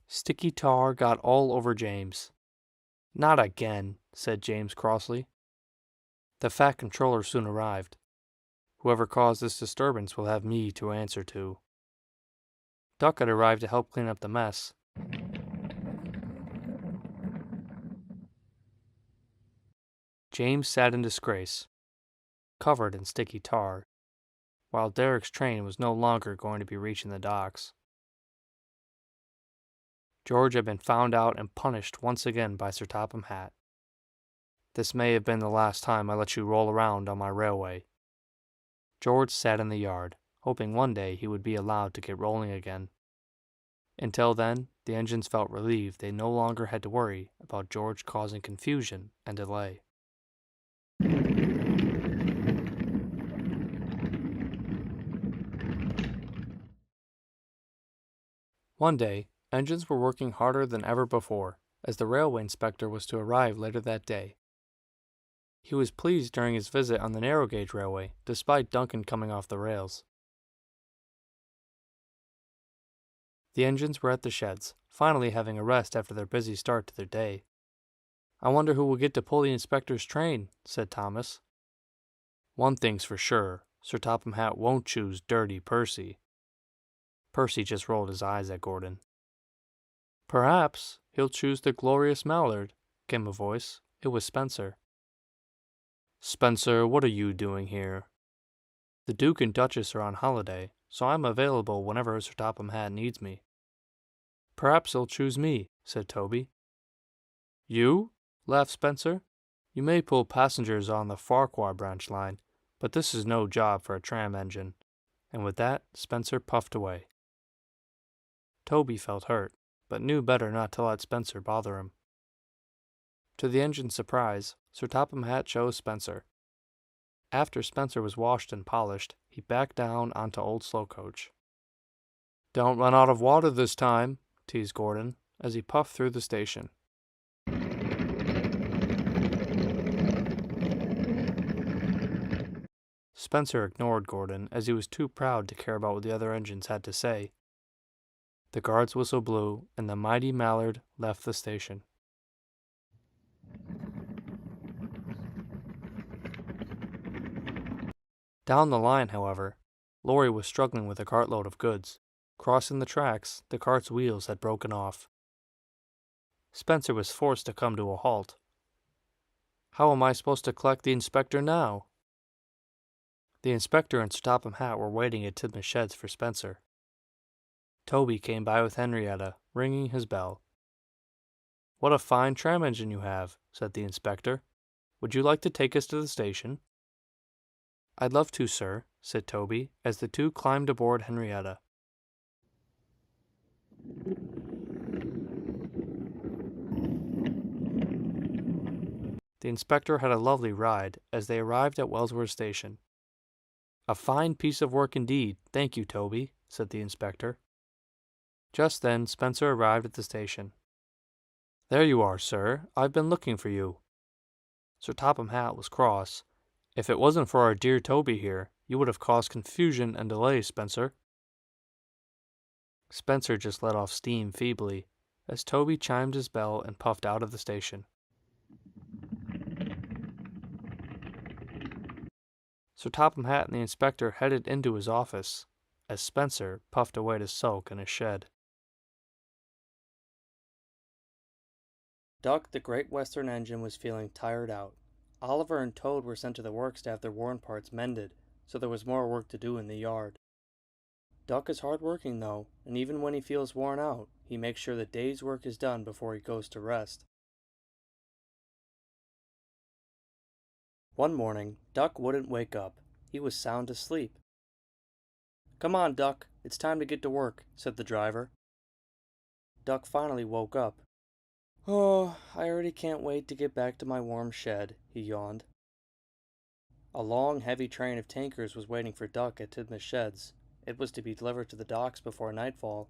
Sticky tar got all over James. "Not again," said James crossly. The Fat Controller soon arrived. "Whoever caused this disturbance will have me to answer to." Duck had arrived to help clean up the mess. James sat in disgrace, covered in sticky tar, while Derek's train was no longer going to be reaching the docks. George had been found out and punished once again by Sir Topham Hatt. "This may have been the last time I let you roll around on my railway." George sat in the yard, hoping one day he would be allowed to get rolling again. Until then, the engines felt relieved they no longer had to worry about George causing confusion and delay. One day, engines were working harder than ever before, as the railway inspector was to arrive later that day. He was pleased during his visit on the narrow gauge railway, despite Duncan coming off the rails. The engines were at the sheds, finally having a rest after their busy start to their day. "I wonder who will get to pull the inspector's train," said Thomas. "One thing's for sure, Sir Topham Hatt won't choose Dirty Percy." Percy just rolled his eyes at Gordon. "Perhaps he'll choose the glorious Mallard," came a voice. It was Spencer. "Spencer, what are you doing here?" "The Duke and Duchess are on holiday, so I'm available whenever Sir Topham Hatt needs me." "Perhaps he'll choose me," said Toby. "You?" laughed Spencer. "You may pull passengers on the Farquhar branch line, but this is no job for a tram engine." And with that, Spencer puffed away. Toby felt hurt, but knew better not to let Spencer bother him. To the engine's surprise, Sir Topham Hatt chose Spencer. After Spencer was washed and polished, he backed down onto Old Slowcoach. "Don't run out of water this time," teased Gordon, as he puffed through the station. Spencer ignored Gordon, as he was too proud to care about what the other engines had to say. The guard's whistle blew, and the mighty Mallard left the station. Down the line, however, Lorry was struggling with a cartload of goods. Crossing the tracks, the cart's wheels had broken off. Spencer was forced to come to a halt. How am I supposed to collect the inspector now? The inspector and Sir Topham Hatt were waiting at Tidmouth Sheds for Spencer. Toby came by with Henrietta, ringing his bell. "What a fine tram engine you have," said the inspector. "Would you like to take us to the station?" "I'd love to, sir," said Toby, as the two climbed aboard Henrietta. The inspector had a lovely ride as they arrived at Wellsworth Station. "A fine piece of work indeed, thank you, Toby," said the inspector. Just then Spencer arrived at the station. "There you are, sir. I've been looking for you." Sir Topham Hatt was cross. "If it wasn't for our dear Toby here, you would have caused confusion and delay, Spencer." Spencer just let off steam feebly as Toby chimed his bell and puffed out of the station. Sir Topham Hatt and the inspector headed into his office as Spencer puffed away to sulk in his shed. Duck, the Great Western engine, was feeling tired out. Oliver and Toad were sent to the works to have their worn parts mended, so there was more work to do in the yard. Duck is hard-working, though, and even when he feels worn out, he makes sure the day's work is done before he goes to rest. One morning, Duck wouldn't wake up. He was sound asleep. "Come on, Duck, it's time to get to work," said the driver. Duck finally woke up. "Oh, I already can't wait to get back to my warm shed," he yawned. A long, heavy train of tankers was waiting for Duck at Tidmouth Sheds. It was to be delivered to the docks before nightfall.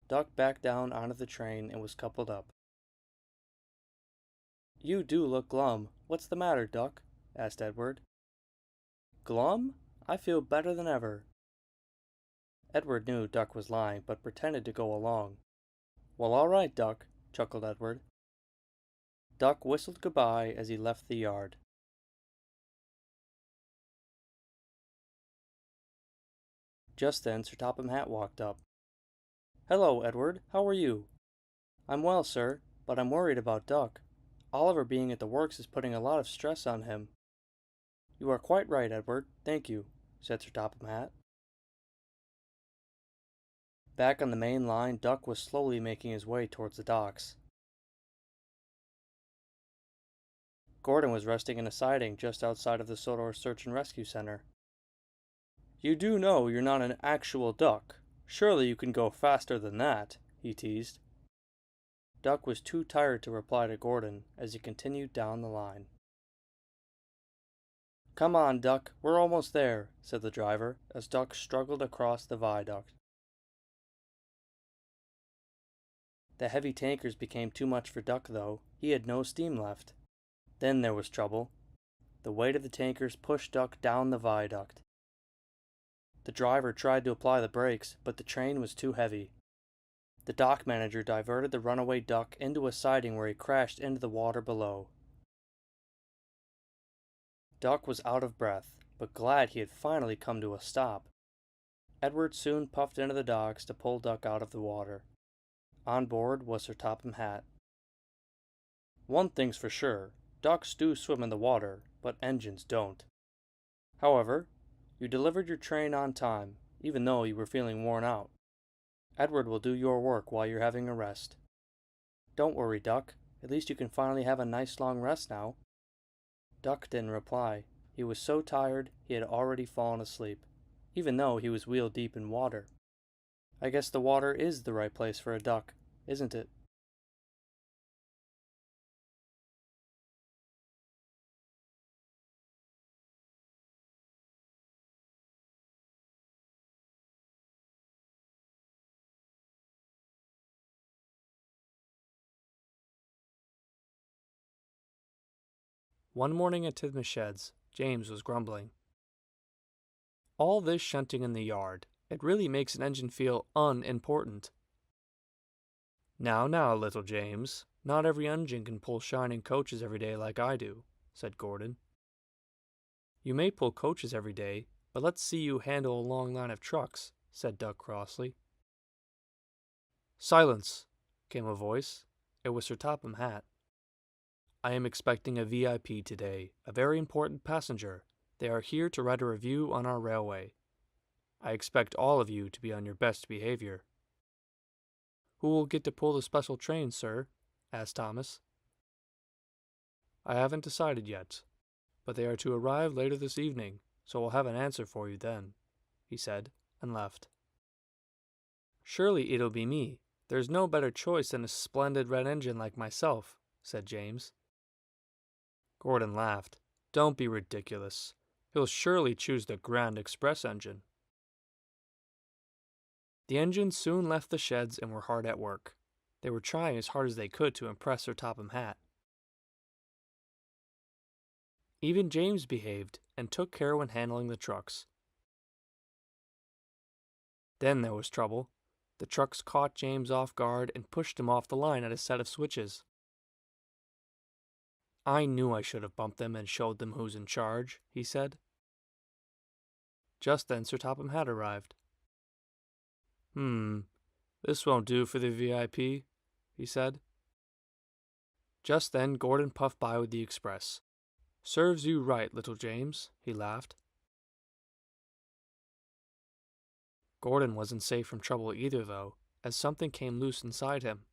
Duck backed down onto the train and was coupled up. "You do look glum. What's the matter, Duck?" asked Edward. "Glum? I feel better than ever." Edward knew Duck was lying, but pretended to go along. "Well, all right, Duck," chuckled Edward. Duck whistled goodbye as he left the yard. Just then Sir Topham Hatt walked up. "Hello, Edward. How are you?" "I'm well, sir, but I'm worried about Duck. Oliver being at the works is putting a lot of stress on him." "You are quite right, Edward, thank you," said Sir Topham Hatt. Back on the main line, Duck was slowly making his way towards the docks. Gordon was resting in a siding just outside of the Sodor Search and Rescue Center. "You do know you're not an actual duck. Surely you can go faster than that," he teased. Duck was too tired to reply to Gordon as he continued down the line. "Come on, Duck, we're almost there," said the driver, as Duck struggled across the viaduct. The heavy tankers became too much for Duck, though. He had no steam left. Then there was trouble. The weight of the tankers pushed Duck down the viaduct. The driver tried to apply the brakes, but the train was too heavy. The dock manager diverted the runaway Duck into a siding where he crashed into the water below. Duck was out of breath, but glad he had finally come to a stop. Edward soon puffed into the docks to pull Duck out of the water. On board was Sir Topham Hatt. "One thing's for sure, ducks do swim in the water, but engines don't. However, you delivered your train on time, even though you were feeling worn out. Edward will do your work while you're having a rest. Don't worry, Duck. At least you can finally have a nice long rest now." Duck didn't reply. He was so tired he had already fallen asleep, even though he was wheel deep in water. I guess the water is the right place for a duck, isn't it? One morning at Tidmouth Sheds, James was grumbling. "All this shunting in the yard, it really makes an engine feel unimportant." Now, little James, not every engine can pull shining coaches every day like I do," said Gordon. You may pull coaches every day, but let's see you handle a long line of trucks, said Duck crossly. Silence, came a voice. It was Sir Topham Hatt. I am expecting a VIP today, a very important passenger. They are here to write a review on our railway. I expect all of you to be on your best behavior. Who will get to pull the special train, sir? Asked Thomas. I haven't decided yet, but they are to arrive later this evening, so I'll have an answer for you then, he said, and left. Surely it'll be me. There's no better choice than a splendid red engine like myself, said James. Gordon laughed. Don't be ridiculous. He'll surely choose the Grand Express engine. The engines soon left the sheds and were hard at work. They were trying as hard as they could to impress Sir Topham Hatt. Even James behaved and took care when handling the trucks. Then there was trouble. The trucks caught James off guard and pushed him off the line at a set of switches. I knew I should have bumped them and showed them who's in charge, he said. Just then Sir Topham Hatt arrived. This won't do for the VIP, he said. Just then Gordon puffed by with the express. Serves you right, little James, he laughed. Gordon wasn't safe from trouble either, though, as something came loose inside him.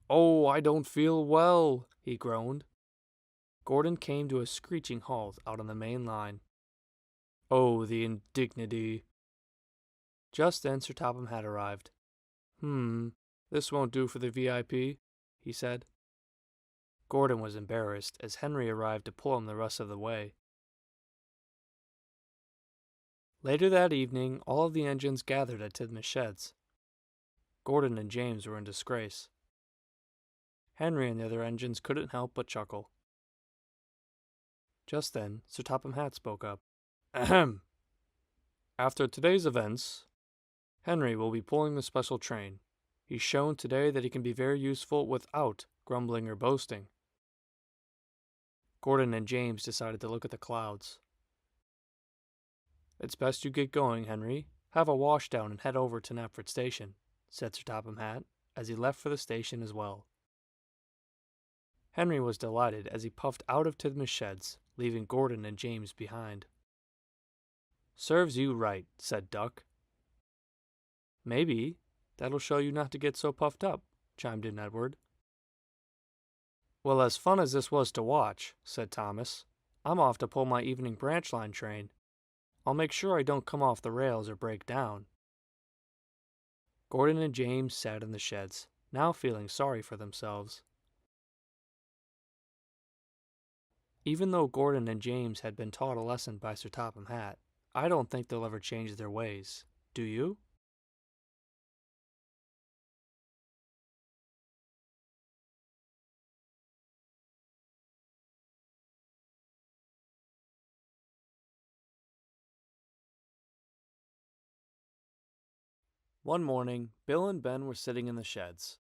Oh, I don't feel well, he groaned. Gordon came to a screeching halt out on the main line. Oh, the indignity. Just then Sir Topham Hatt arrived. This won't do for the VIP, he said. Gordon was embarrassed as Henry arrived to pull him the rest of the way. Later that evening, all of the engines gathered at Tidmouth Sheds. Gordon and James were in disgrace. Henry and the other engines couldn't help but chuckle. Just then, Sir Topham Hatt spoke up. Ahem! After today's events, Henry will be pulling the special train. He's shown today that he can be very useful without grumbling or boasting. Gordon and James decided to look at the clouds. It's best you get going, Henry. Have a washdown and head over to Knapford Station, said Sir Topham Hatt, as he left for the station as well. Henry was delighted as he puffed out of Tidmouth Sheds, leaving Gordon and James behind. Serves you right, said Duck. Maybe. That'll show you not to get so puffed up, chimed in Edward. Well, as fun as this was to watch, said Thomas, I'm off to pull my evening branch line train. I'll make sure I don't come off the rails or break down. Gordon and James sat in the sheds, now feeling sorry for themselves. Even though Gordon and James had been taught a lesson by Sir Topham Hatt, I don't think they'll ever change their ways. Do you? One morning, Bill and Ben were sitting in the sheds.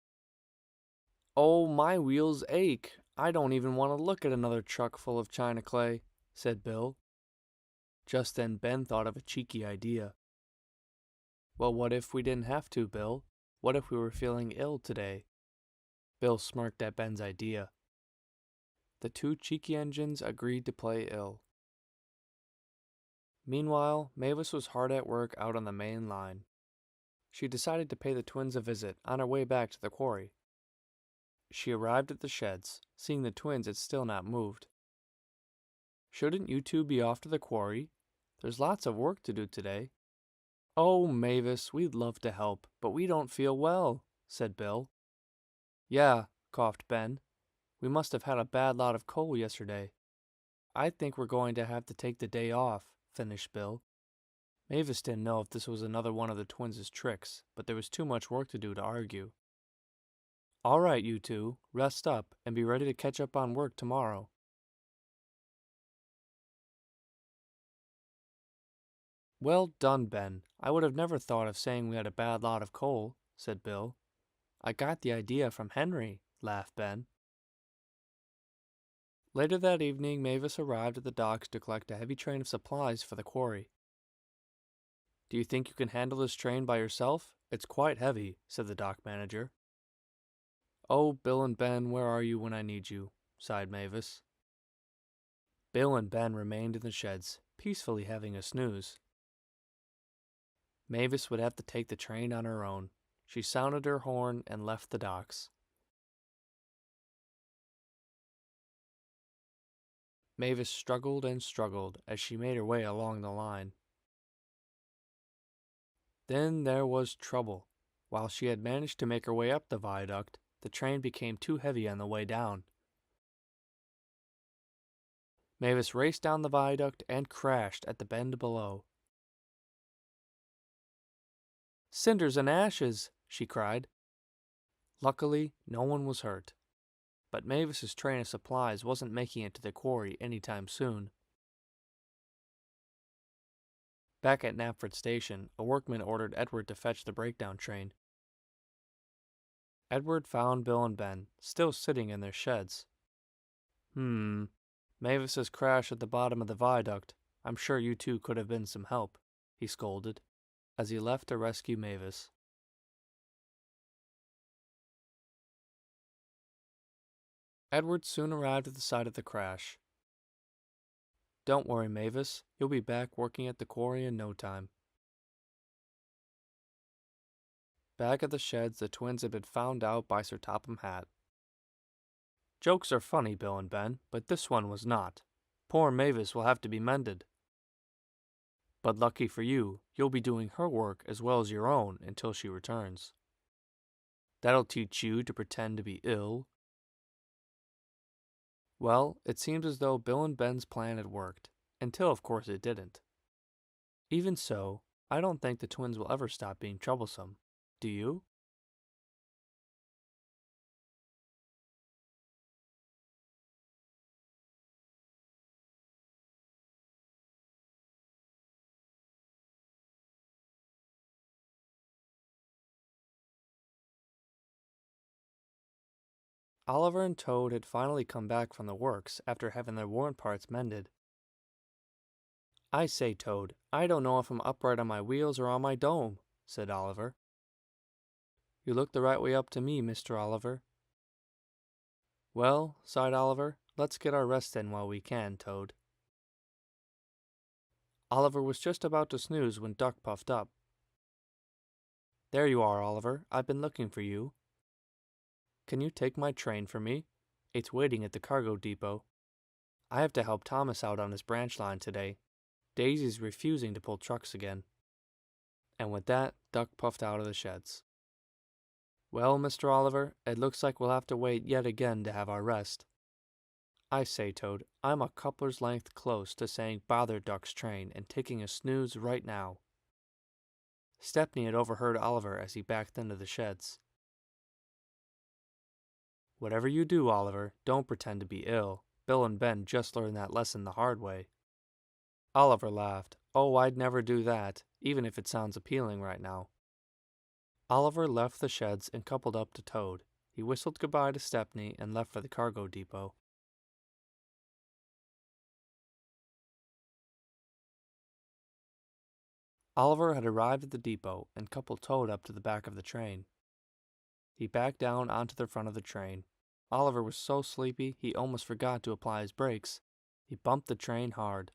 Oh, my wheels ache. I don't even want to look at another truck full of china clay, said Bill. Just then Ben thought of a cheeky idea. Well, what if we didn't have to, Bill? What if we were feeling ill today? Bill smirked at Ben's idea. The two cheeky engines agreed to play ill. Meanwhile, Mavis was hard at work out on the main line. She decided to pay the twins a visit on her way back to the quarry. She arrived at the sheds, seeing the twins had still not moved. Shouldn't you two be off to the quarry? There's lots of work to do today. Oh, Mavis, we'd love to help, but we don't feel well, said Bill. Yeah, coughed Ben. We must have had a bad lot of coal yesterday. I think we're going to have to take the day off, finished Bill. Mavis didn't know if this was another one of the twins' tricks, but there was too much work to do to argue. All right, you two, rest up and be ready to catch up on work tomorrow. Well done, Ben. I would have never thought of saying we had a bad lot of coal, said Bill. I got the idea from Henry, laughed Ben. Later that evening, Mavis arrived at the docks to collect a heavy train of supplies for the quarry. "Do you think you can handle this train by yourself? It's quite heavy," said the dock manager. "Oh, Bill and Ben, where are you when I need you?" sighed Mavis. Bill and Ben remained in the sheds, peacefully having a snooze. Mavis would have to take the train on her own. She sounded her horn and left the docks. Mavis struggled and struggled as she made her way along the line. Then there was trouble. While she had managed to make her way up the viaduct, the train became too heavy on the way down. Mavis raced down the viaduct and crashed at the bend below. "Cinders and ashes!" she cried. Luckily, no one was hurt. But Mavis's train of supplies wasn't making it to the quarry any time soon. Back at Knapford Station, a workman ordered Edward to fetch the breakdown train. Edward found Bill and Ben, still sitting in their sheds. Mavis's crash at the bottom of the viaduct. I'm sure you two could have been some help," he scolded, as he left to rescue Mavis. Edward soon arrived at the site of the crash. "Don't worry, Mavis. You'll be back working at the quarry in no time." Back at the sheds, the twins had been found out by Sir Topham Hatt. "Jokes are funny, Bill and Ben, but this one was not. Poor Mavis will have to be mended. But lucky for you, you'll be doing her work as well as your own until she returns. That'll teach you to pretend to be ill." Well, it seems as though Bill and Ben's plan had worked, until of course it didn't. Even so, I don't think the twins will ever stop being troublesome. Do you? Oliver and Toad had finally come back from the works after having their worn parts mended. "I say, Toad, I don't know if I'm upright on my wheels or on my dome," said Oliver. "You look the right way up to me, Mr. Oliver." "Well," sighed Oliver, "let's get our rest in while we can, Toad." Oliver was just about to snooze when Duck puffed up. "There you are, Oliver. I've been looking for you. Can you take my train for me? It's waiting at the cargo depot. I have to help Thomas out on his branch line today. Daisy's refusing to pull trucks again." And with that, Duck puffed out of the sheds. "Well, Mr. Oliver, it looks like we'll have to wait yet again to have our rest. I say, Toad, I'm a coupler's length close to saying bother Duck's train and taking a snooze right now." Stepney had overheard Oliver as he backed into the sheds. "Whatever you do, Oliver, don't pretend to be ill. Bill and Ben just learned that lesson the hard way." Oliver laughed. "Oh, I'd never do that, even if it sounds appealing right now." Oliver left the sheds and coupled up to Toad. He whistled goodbye to Stepney and left for the cargo depot. Oliver had arrived at the depot and coupled Toad up to the back of the train. He backed down onto the front of the train. Oliver was so sleepy he almost forgot to apply his brakes. He bumped the train hard.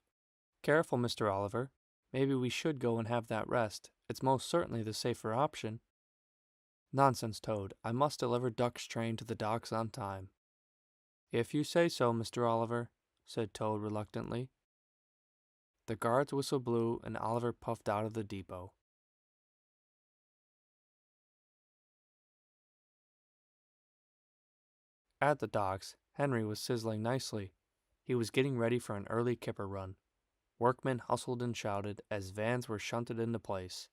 "Careful, Mr. Oliver. Maybe we should go and have that rest. It's most certainly the safer option." "Nonsense, Toad. I must deliver Duck's train to the docks on time." "If you say so, Mr. Oliver," said Toad reluctantly. The guard's whistle blew and Oliver puffed out of the depot. At the docks, Henry was sizzling nicely. He was getting ready for an early kipper run. Workmen hustled and shouted as vans were shunted into place.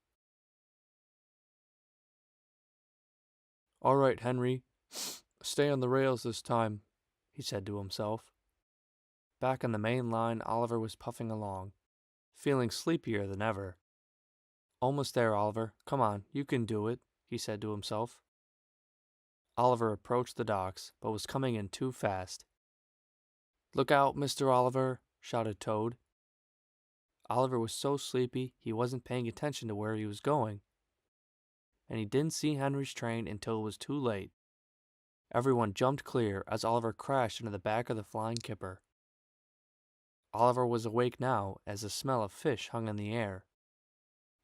"All right, Henry, stay on the rails this time," he said to himself. Back on the main line, Oliver was puffing along, feeling sleepier than ever. "Almost there, Oliver. Come on, you can do it," he said to himself. Oliver approached the docks, but was coming in too fast. "Look out, Mr. Oliver," shouted Toad. Oliver was so sleepy he wasn't paying attention to where he was going, and he didn't see Henry's train until it was too late. Everyone jumped clear as Oliver crashed into the back of the flying kipper. Oliver was awake now as the smell of fish hung in the air.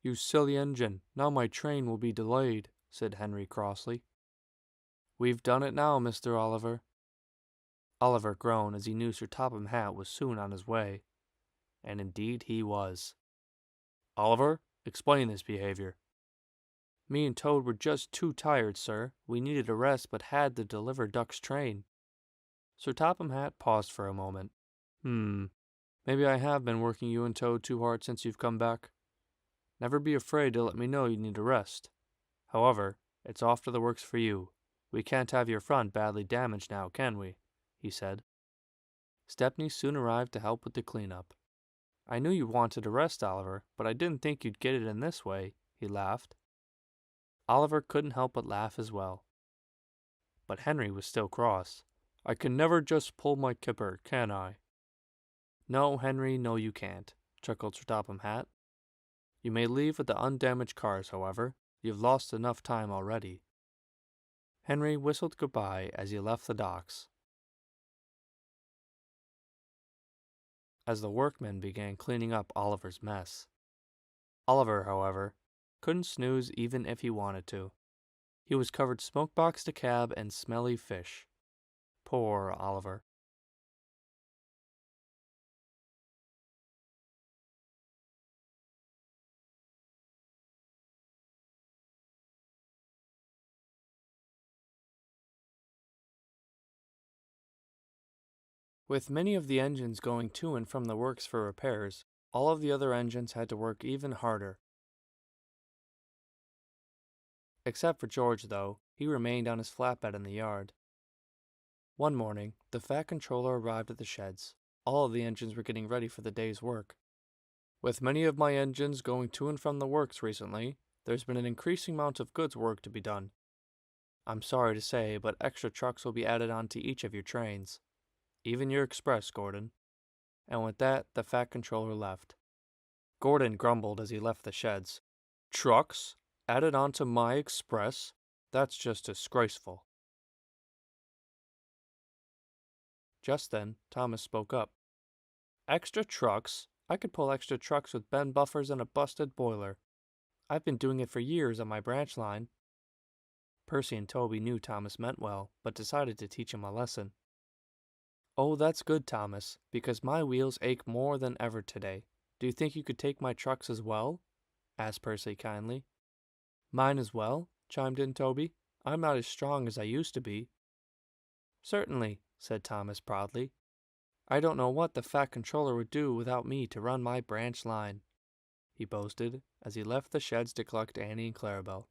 "You silly engine, now my train will be delayed," said Henry crossly. "We've done it now, Mr. Oliver." Oliver groaned as he knew Sir Topham Hatt was soon on his way. And indeed he was. "Oliver, explain this behavior." "Me and Toad were just too tired, sir. We needed a rest but had to deliver Duck's train." Sir Topham Hatt paused for a moment. Maybe I have been working you and Toad too hard since you've come back. Never be afraid to let me know you need a rest. However, it's off to the works for you. We can't have your front badly damaged now, can we?" he said. Stepney soon arrived to help with the cleanup. "I knew you wanted a rest, Oliver, but I didn't think you'd get it in this way," he laughed. Oliver couldn't help but laugh as well. But Henry was still cross. "I can never just pull my kipper, can I?" "No, Henry, no you can't," chuckled Sir Topham Hatt. "You may leave with the undamaged cars, however. You've lost enough time already." Henry whistled goodbye as he left the docks. As the workmen began cleaning up Oliver's mess. Oliver, however, couldn't snooze even if he wanted to. He was covered smokebox to cab in smelly fish. Poor Oliver. With many of the engines going to and from the works for repairs, all of the other engines had to work even harder. Except for George, though, he remained on his flatbed in the yard. One morning, the Fat Controller arrived at the sheds. All of the engines were getting ready for the day's work. "With many of my engines going to and from the works recently, there's been an increasing amount of goods work to be done. I'm sorry to say, but extra trucks will be added onto each of your trains. Even your express, Gordon." And with that, the Fat Controller left. Gordon grumbled as he left the sheds. "Trucks? Added onto my express? That's just disgraceful." Just then, Thomas spoke up. "Extra trucks? I could pull extra trucks with bend buffers and a busted boiler. I've been doing it for years on my branch line." Percy and Toby knew Thomas meant well, but decided to teach him a lesson. "Oh, that's good, Thomas, because my wheels ache more than ever today. Do you think you could take my trucks as well?" asked Percy kindly. "Mine as well?" chimed in Toby. "I'm not as strong as I used to be." "Certainly," said Thomas proudly. "I don't know what the Fat Controller would do without me to run my branch line," he boasted as he left the sheds to collect Annie and Clarabelle.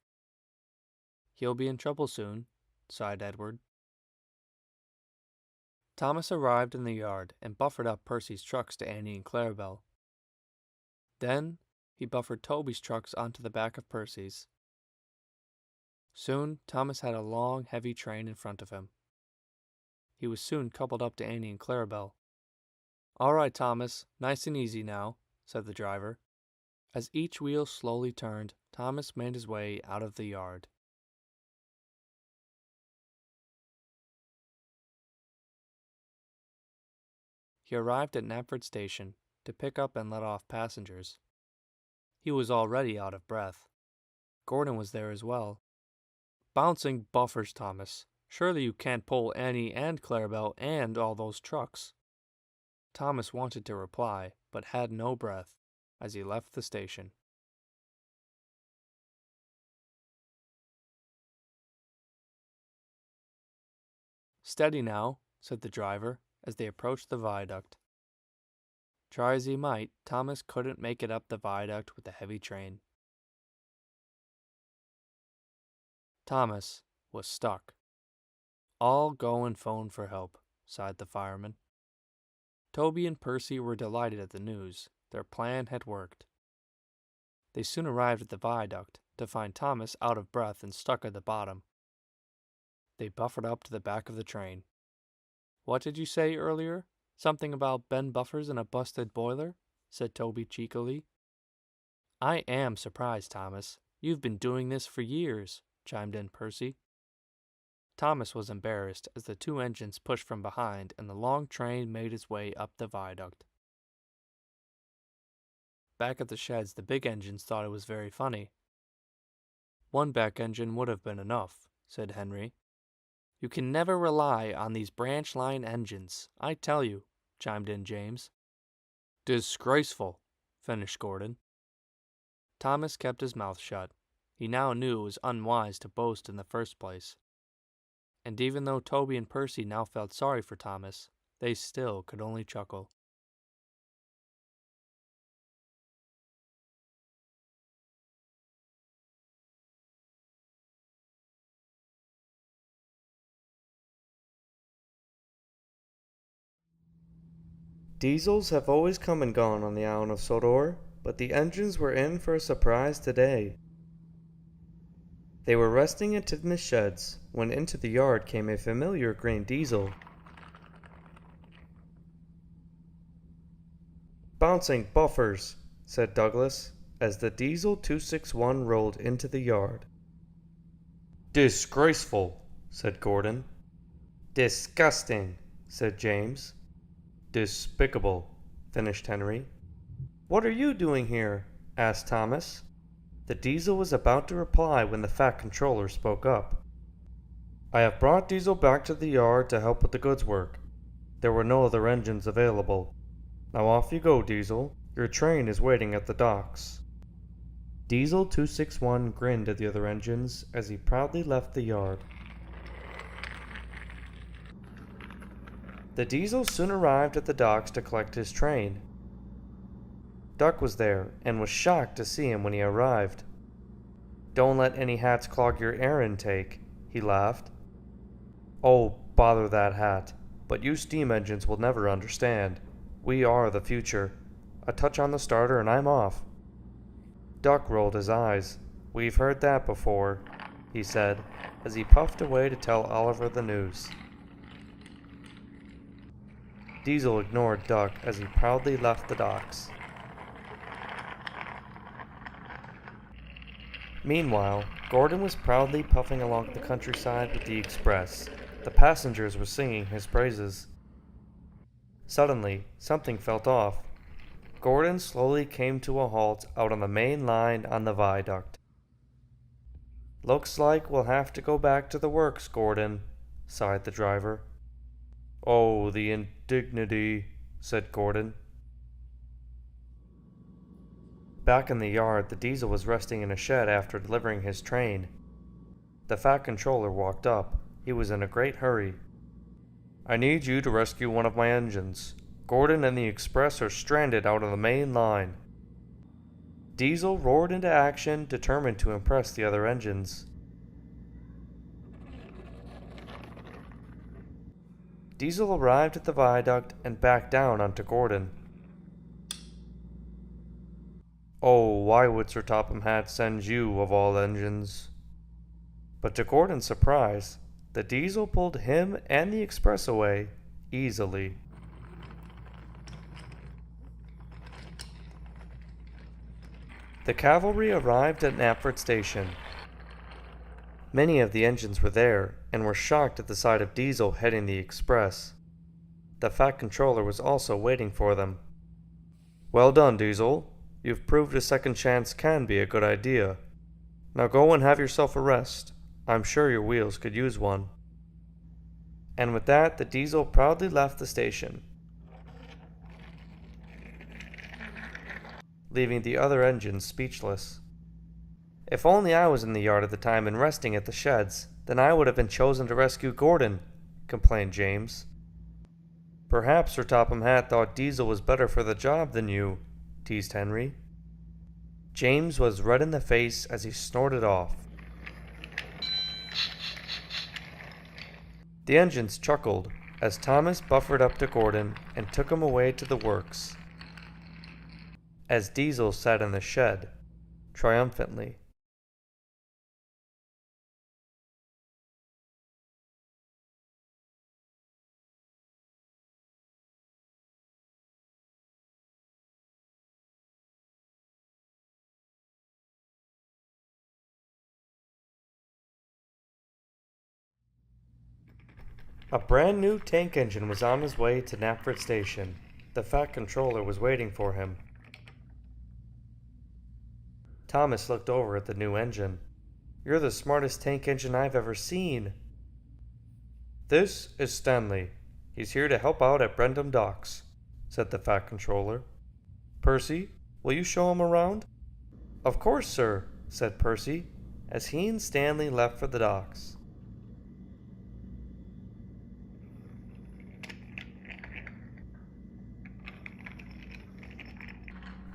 "He'll be in trouble soon," sighed Edward. Thomas arrived in the yard and buffered up Percy's trucks to Annie and Clarabelle. Then he buffered Toby's trucks onto the back of Percy's. Soon Thomas had a long, heavy train in front of him. He was soon coupled up to Annie and Clarabelle. "All right, Thomas, nice and easy now," said the driver. As each wheel slowly turned, Thomas made his way out of the yard. He arrived at Knapford Station to pick up and let off passengers. He was already out of breath. Gordon was there as well. "Bouncing buffers, Thomas. Surely you can't pull Annie and Clarabelle and all those trucks." Thomas wanted to reply, but had no breath as he left the station. "Steady now," said the driver as they approached the viaduct. Try as he might, Thomas couldn't make it up the viaduct with the heavy train. Thomas was stuck. "I'll go and phone for help," sighed the fireman. Toby and Percy were delighted at the news. Their plan had worked. They soon arrived at the viaduct to find Thomas out of breath and stuck at the bottom. They buffered up to the back of the train. "What did you say earlier?" Something about Ben Buffers and a busted boiler? Said Toby cheekily. I am surprised, Thomas. You've been doing this for years, chimed in Percy. Thomas was embarrassed as the two engines pushed from behind and the long train made its way up the viaduct. Back at the sheds, the big engines thought it was very funny. One back engine would have been enough, said Henry. You can never rely on these branch line engines, I tell you, chimed in James. Disgraceful, finished Gordon. Thomas kept his mouth shut. He now knew it was unwise to boast in the first place. And even though Toby and Percy now felt sorry for Thomas, they still could only chuckle. Diesels have always come and gone on the island of Sodor, but the engines were in for a surprise today. They were resting in the sheds when into the yard came a familiar green diesel. Bouncing buffers, said Douglas, as the Diesel 261 rolled into the yard. Disgraceful, said Gordon. Disgusting, said James. Despicable, finished Henry. What are you doing here? Asked Thomas. The Diesel was about to reply when the Fat Controller spoke up. I have brought Diesel back to the yard to help with the goods work. There were no other engines available. Now off you go, Diesel. Your train is waiting at the docks. Diesel 261 grinned at the other engines as he proudly left the yard. The Diesel soon arrived at the docks to collect his train. Duck was there and was shocked to see him when he arrived. Don't let any hats clog your air intake, he laughed. Oh, bother that hat, but you steam engines will never understand. We are the future. A touch on the starter and I'm off. Duck rolled his eyes. We've heard that before, he said, as he puffed away to tell Oliver the news. Diesel ignored Duck as he proudly left the docks. Meanwhile, Gordon was proudly puffing along the countryside with the express. The passengers were singing his praises. Suddenly, something felt off. Gordon slowly came to a halt out on the main line on the viaduct. Looks like we'll have to go back to the works, Gordon, sighed the driver. Oh, the indignity, said Gordon. Back in the yard, the Diesel was resting in a shed after delivering his train. The Fat Controller walked up. He was in a great hurry. I need you to rescue one of my engines. Gordon and the express are stranded out on the main line. Diesel roared into action, determined to impress the other engines. Diesel arrived at the viaduct and backed down onto Gordon. Oh, why would Sir Topham Hatt send you, of all engines? But to Gordon's surprise, the Diesel pulled him and the express away easily. The cavalry arrived at Knapford Station. Many of the engines were there and were shocked at the sight of Diesel heading the express. The Fat Controller was also waiting for them. Well done, Diesel. You've proved a second chance can be a good idea. Now go and have yourself a rest. I'm sure your wheels could use one. And with that, the Diesel proudly left the station, leaving the other engines speechless. If only I was in the yard at the time and resting at the sheds, then I would have been chosen to rescue Gordon, complained James. Perhaps Sir Topham Hatt thought Diesel was better for the job than you, teased Henry. James was red in the face as he snorted off. The engines chuckled as Thomas buffered up to Gordon and took him away to the works, as Diesel sat in the shed, triumphantly. A brand new tank engine was on his way to Knapford Station. The Fat Controller was waiting for him. Thomas looked over at the new engine. "You're the smartest tank engine I've ever seen." "This is Stanley. He's here to help out at Brendam Docks," said the Fat Controller. "Percy, will you show him around?" "Of course, sir," said Percy, as he and Stanley left for the docks.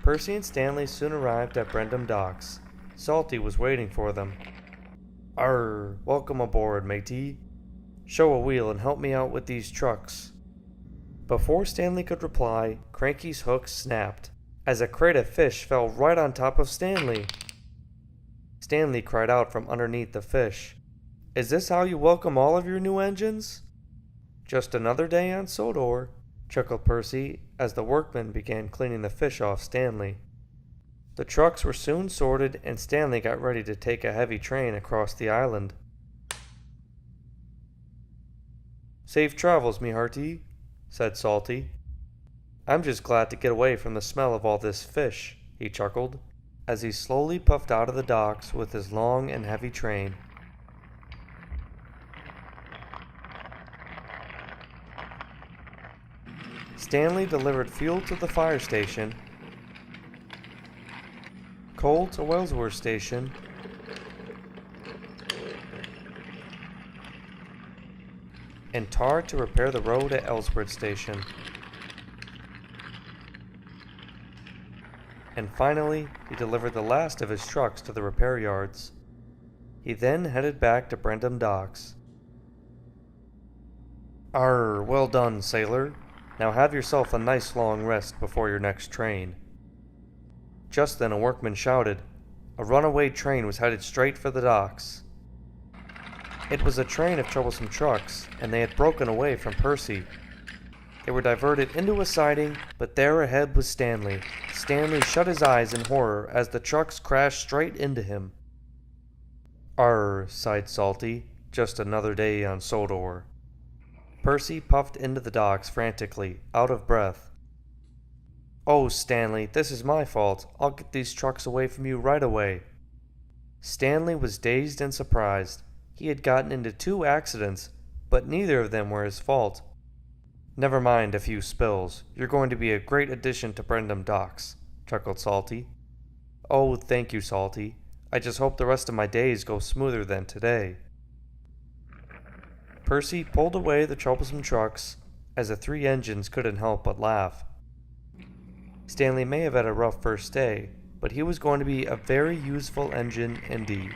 Percy and Stanley soon arrived at Brendam Docks. Salty was waiting for them. "Arr, welcome aboard, matey. Show a wheel and help me out with these trucks." Before Stanley could reply, Cranky's hook snapped, as a crate of fish fell right on top of Stanley. Stanley cried out from underneath the fish, "Is this how you welcome all of your new engines?" "Just another day on Sodor," chuckled Percy as the workmen began cleaning the fish off Stanley. The trucks were soon sorted and Stanley got ready to take a heavy train across the island. "Safe travels, me hearty," said Salty. "I'm just glad to get away from the smell of all this fish," he chuckled, as he slowly puffed out of the docks with his long and heavy train. Stanley delivered fuel to the fire station, coal to Wellsworth Station, and tar to repair the road at Ellsworth Station. And finally, he delivered the last of his trucks to the repair yards. He then headed back to Brendam Docks. "Arr, well done, sailor. Now have yourself a nice long rest before your next train." Just then a workman shouted. A runaway train was headed straight for the docks. It was a train of troublesome trucks, and they had broken away from Percy. They were diverted into a siding, but there ahead was Stanley. Stanley shut his eyes in horror as the trucks crashed straight into him. "Arr," sighed Salty, "just another day on Sodor." Percy puffed into the docks frantically, out of breath. "Oh, Stanley, this is my fault. I'll get these trucks away from you right away." Stanley was dazed and surprised. He had gotten into 2 accidents, but neither of them were his fault. "Never mind a few spills. You're going to be a great addition to Brendam Docks," chuckled Salty. "Oh, thank you, Salty. I just hope the rest of my days go smoother than today." Percy pulled away the troublesome trucks, as the 3 engines couldn't help but laugh. Stanley may have had a rough first day, but he was going to be a very useful engine indeed.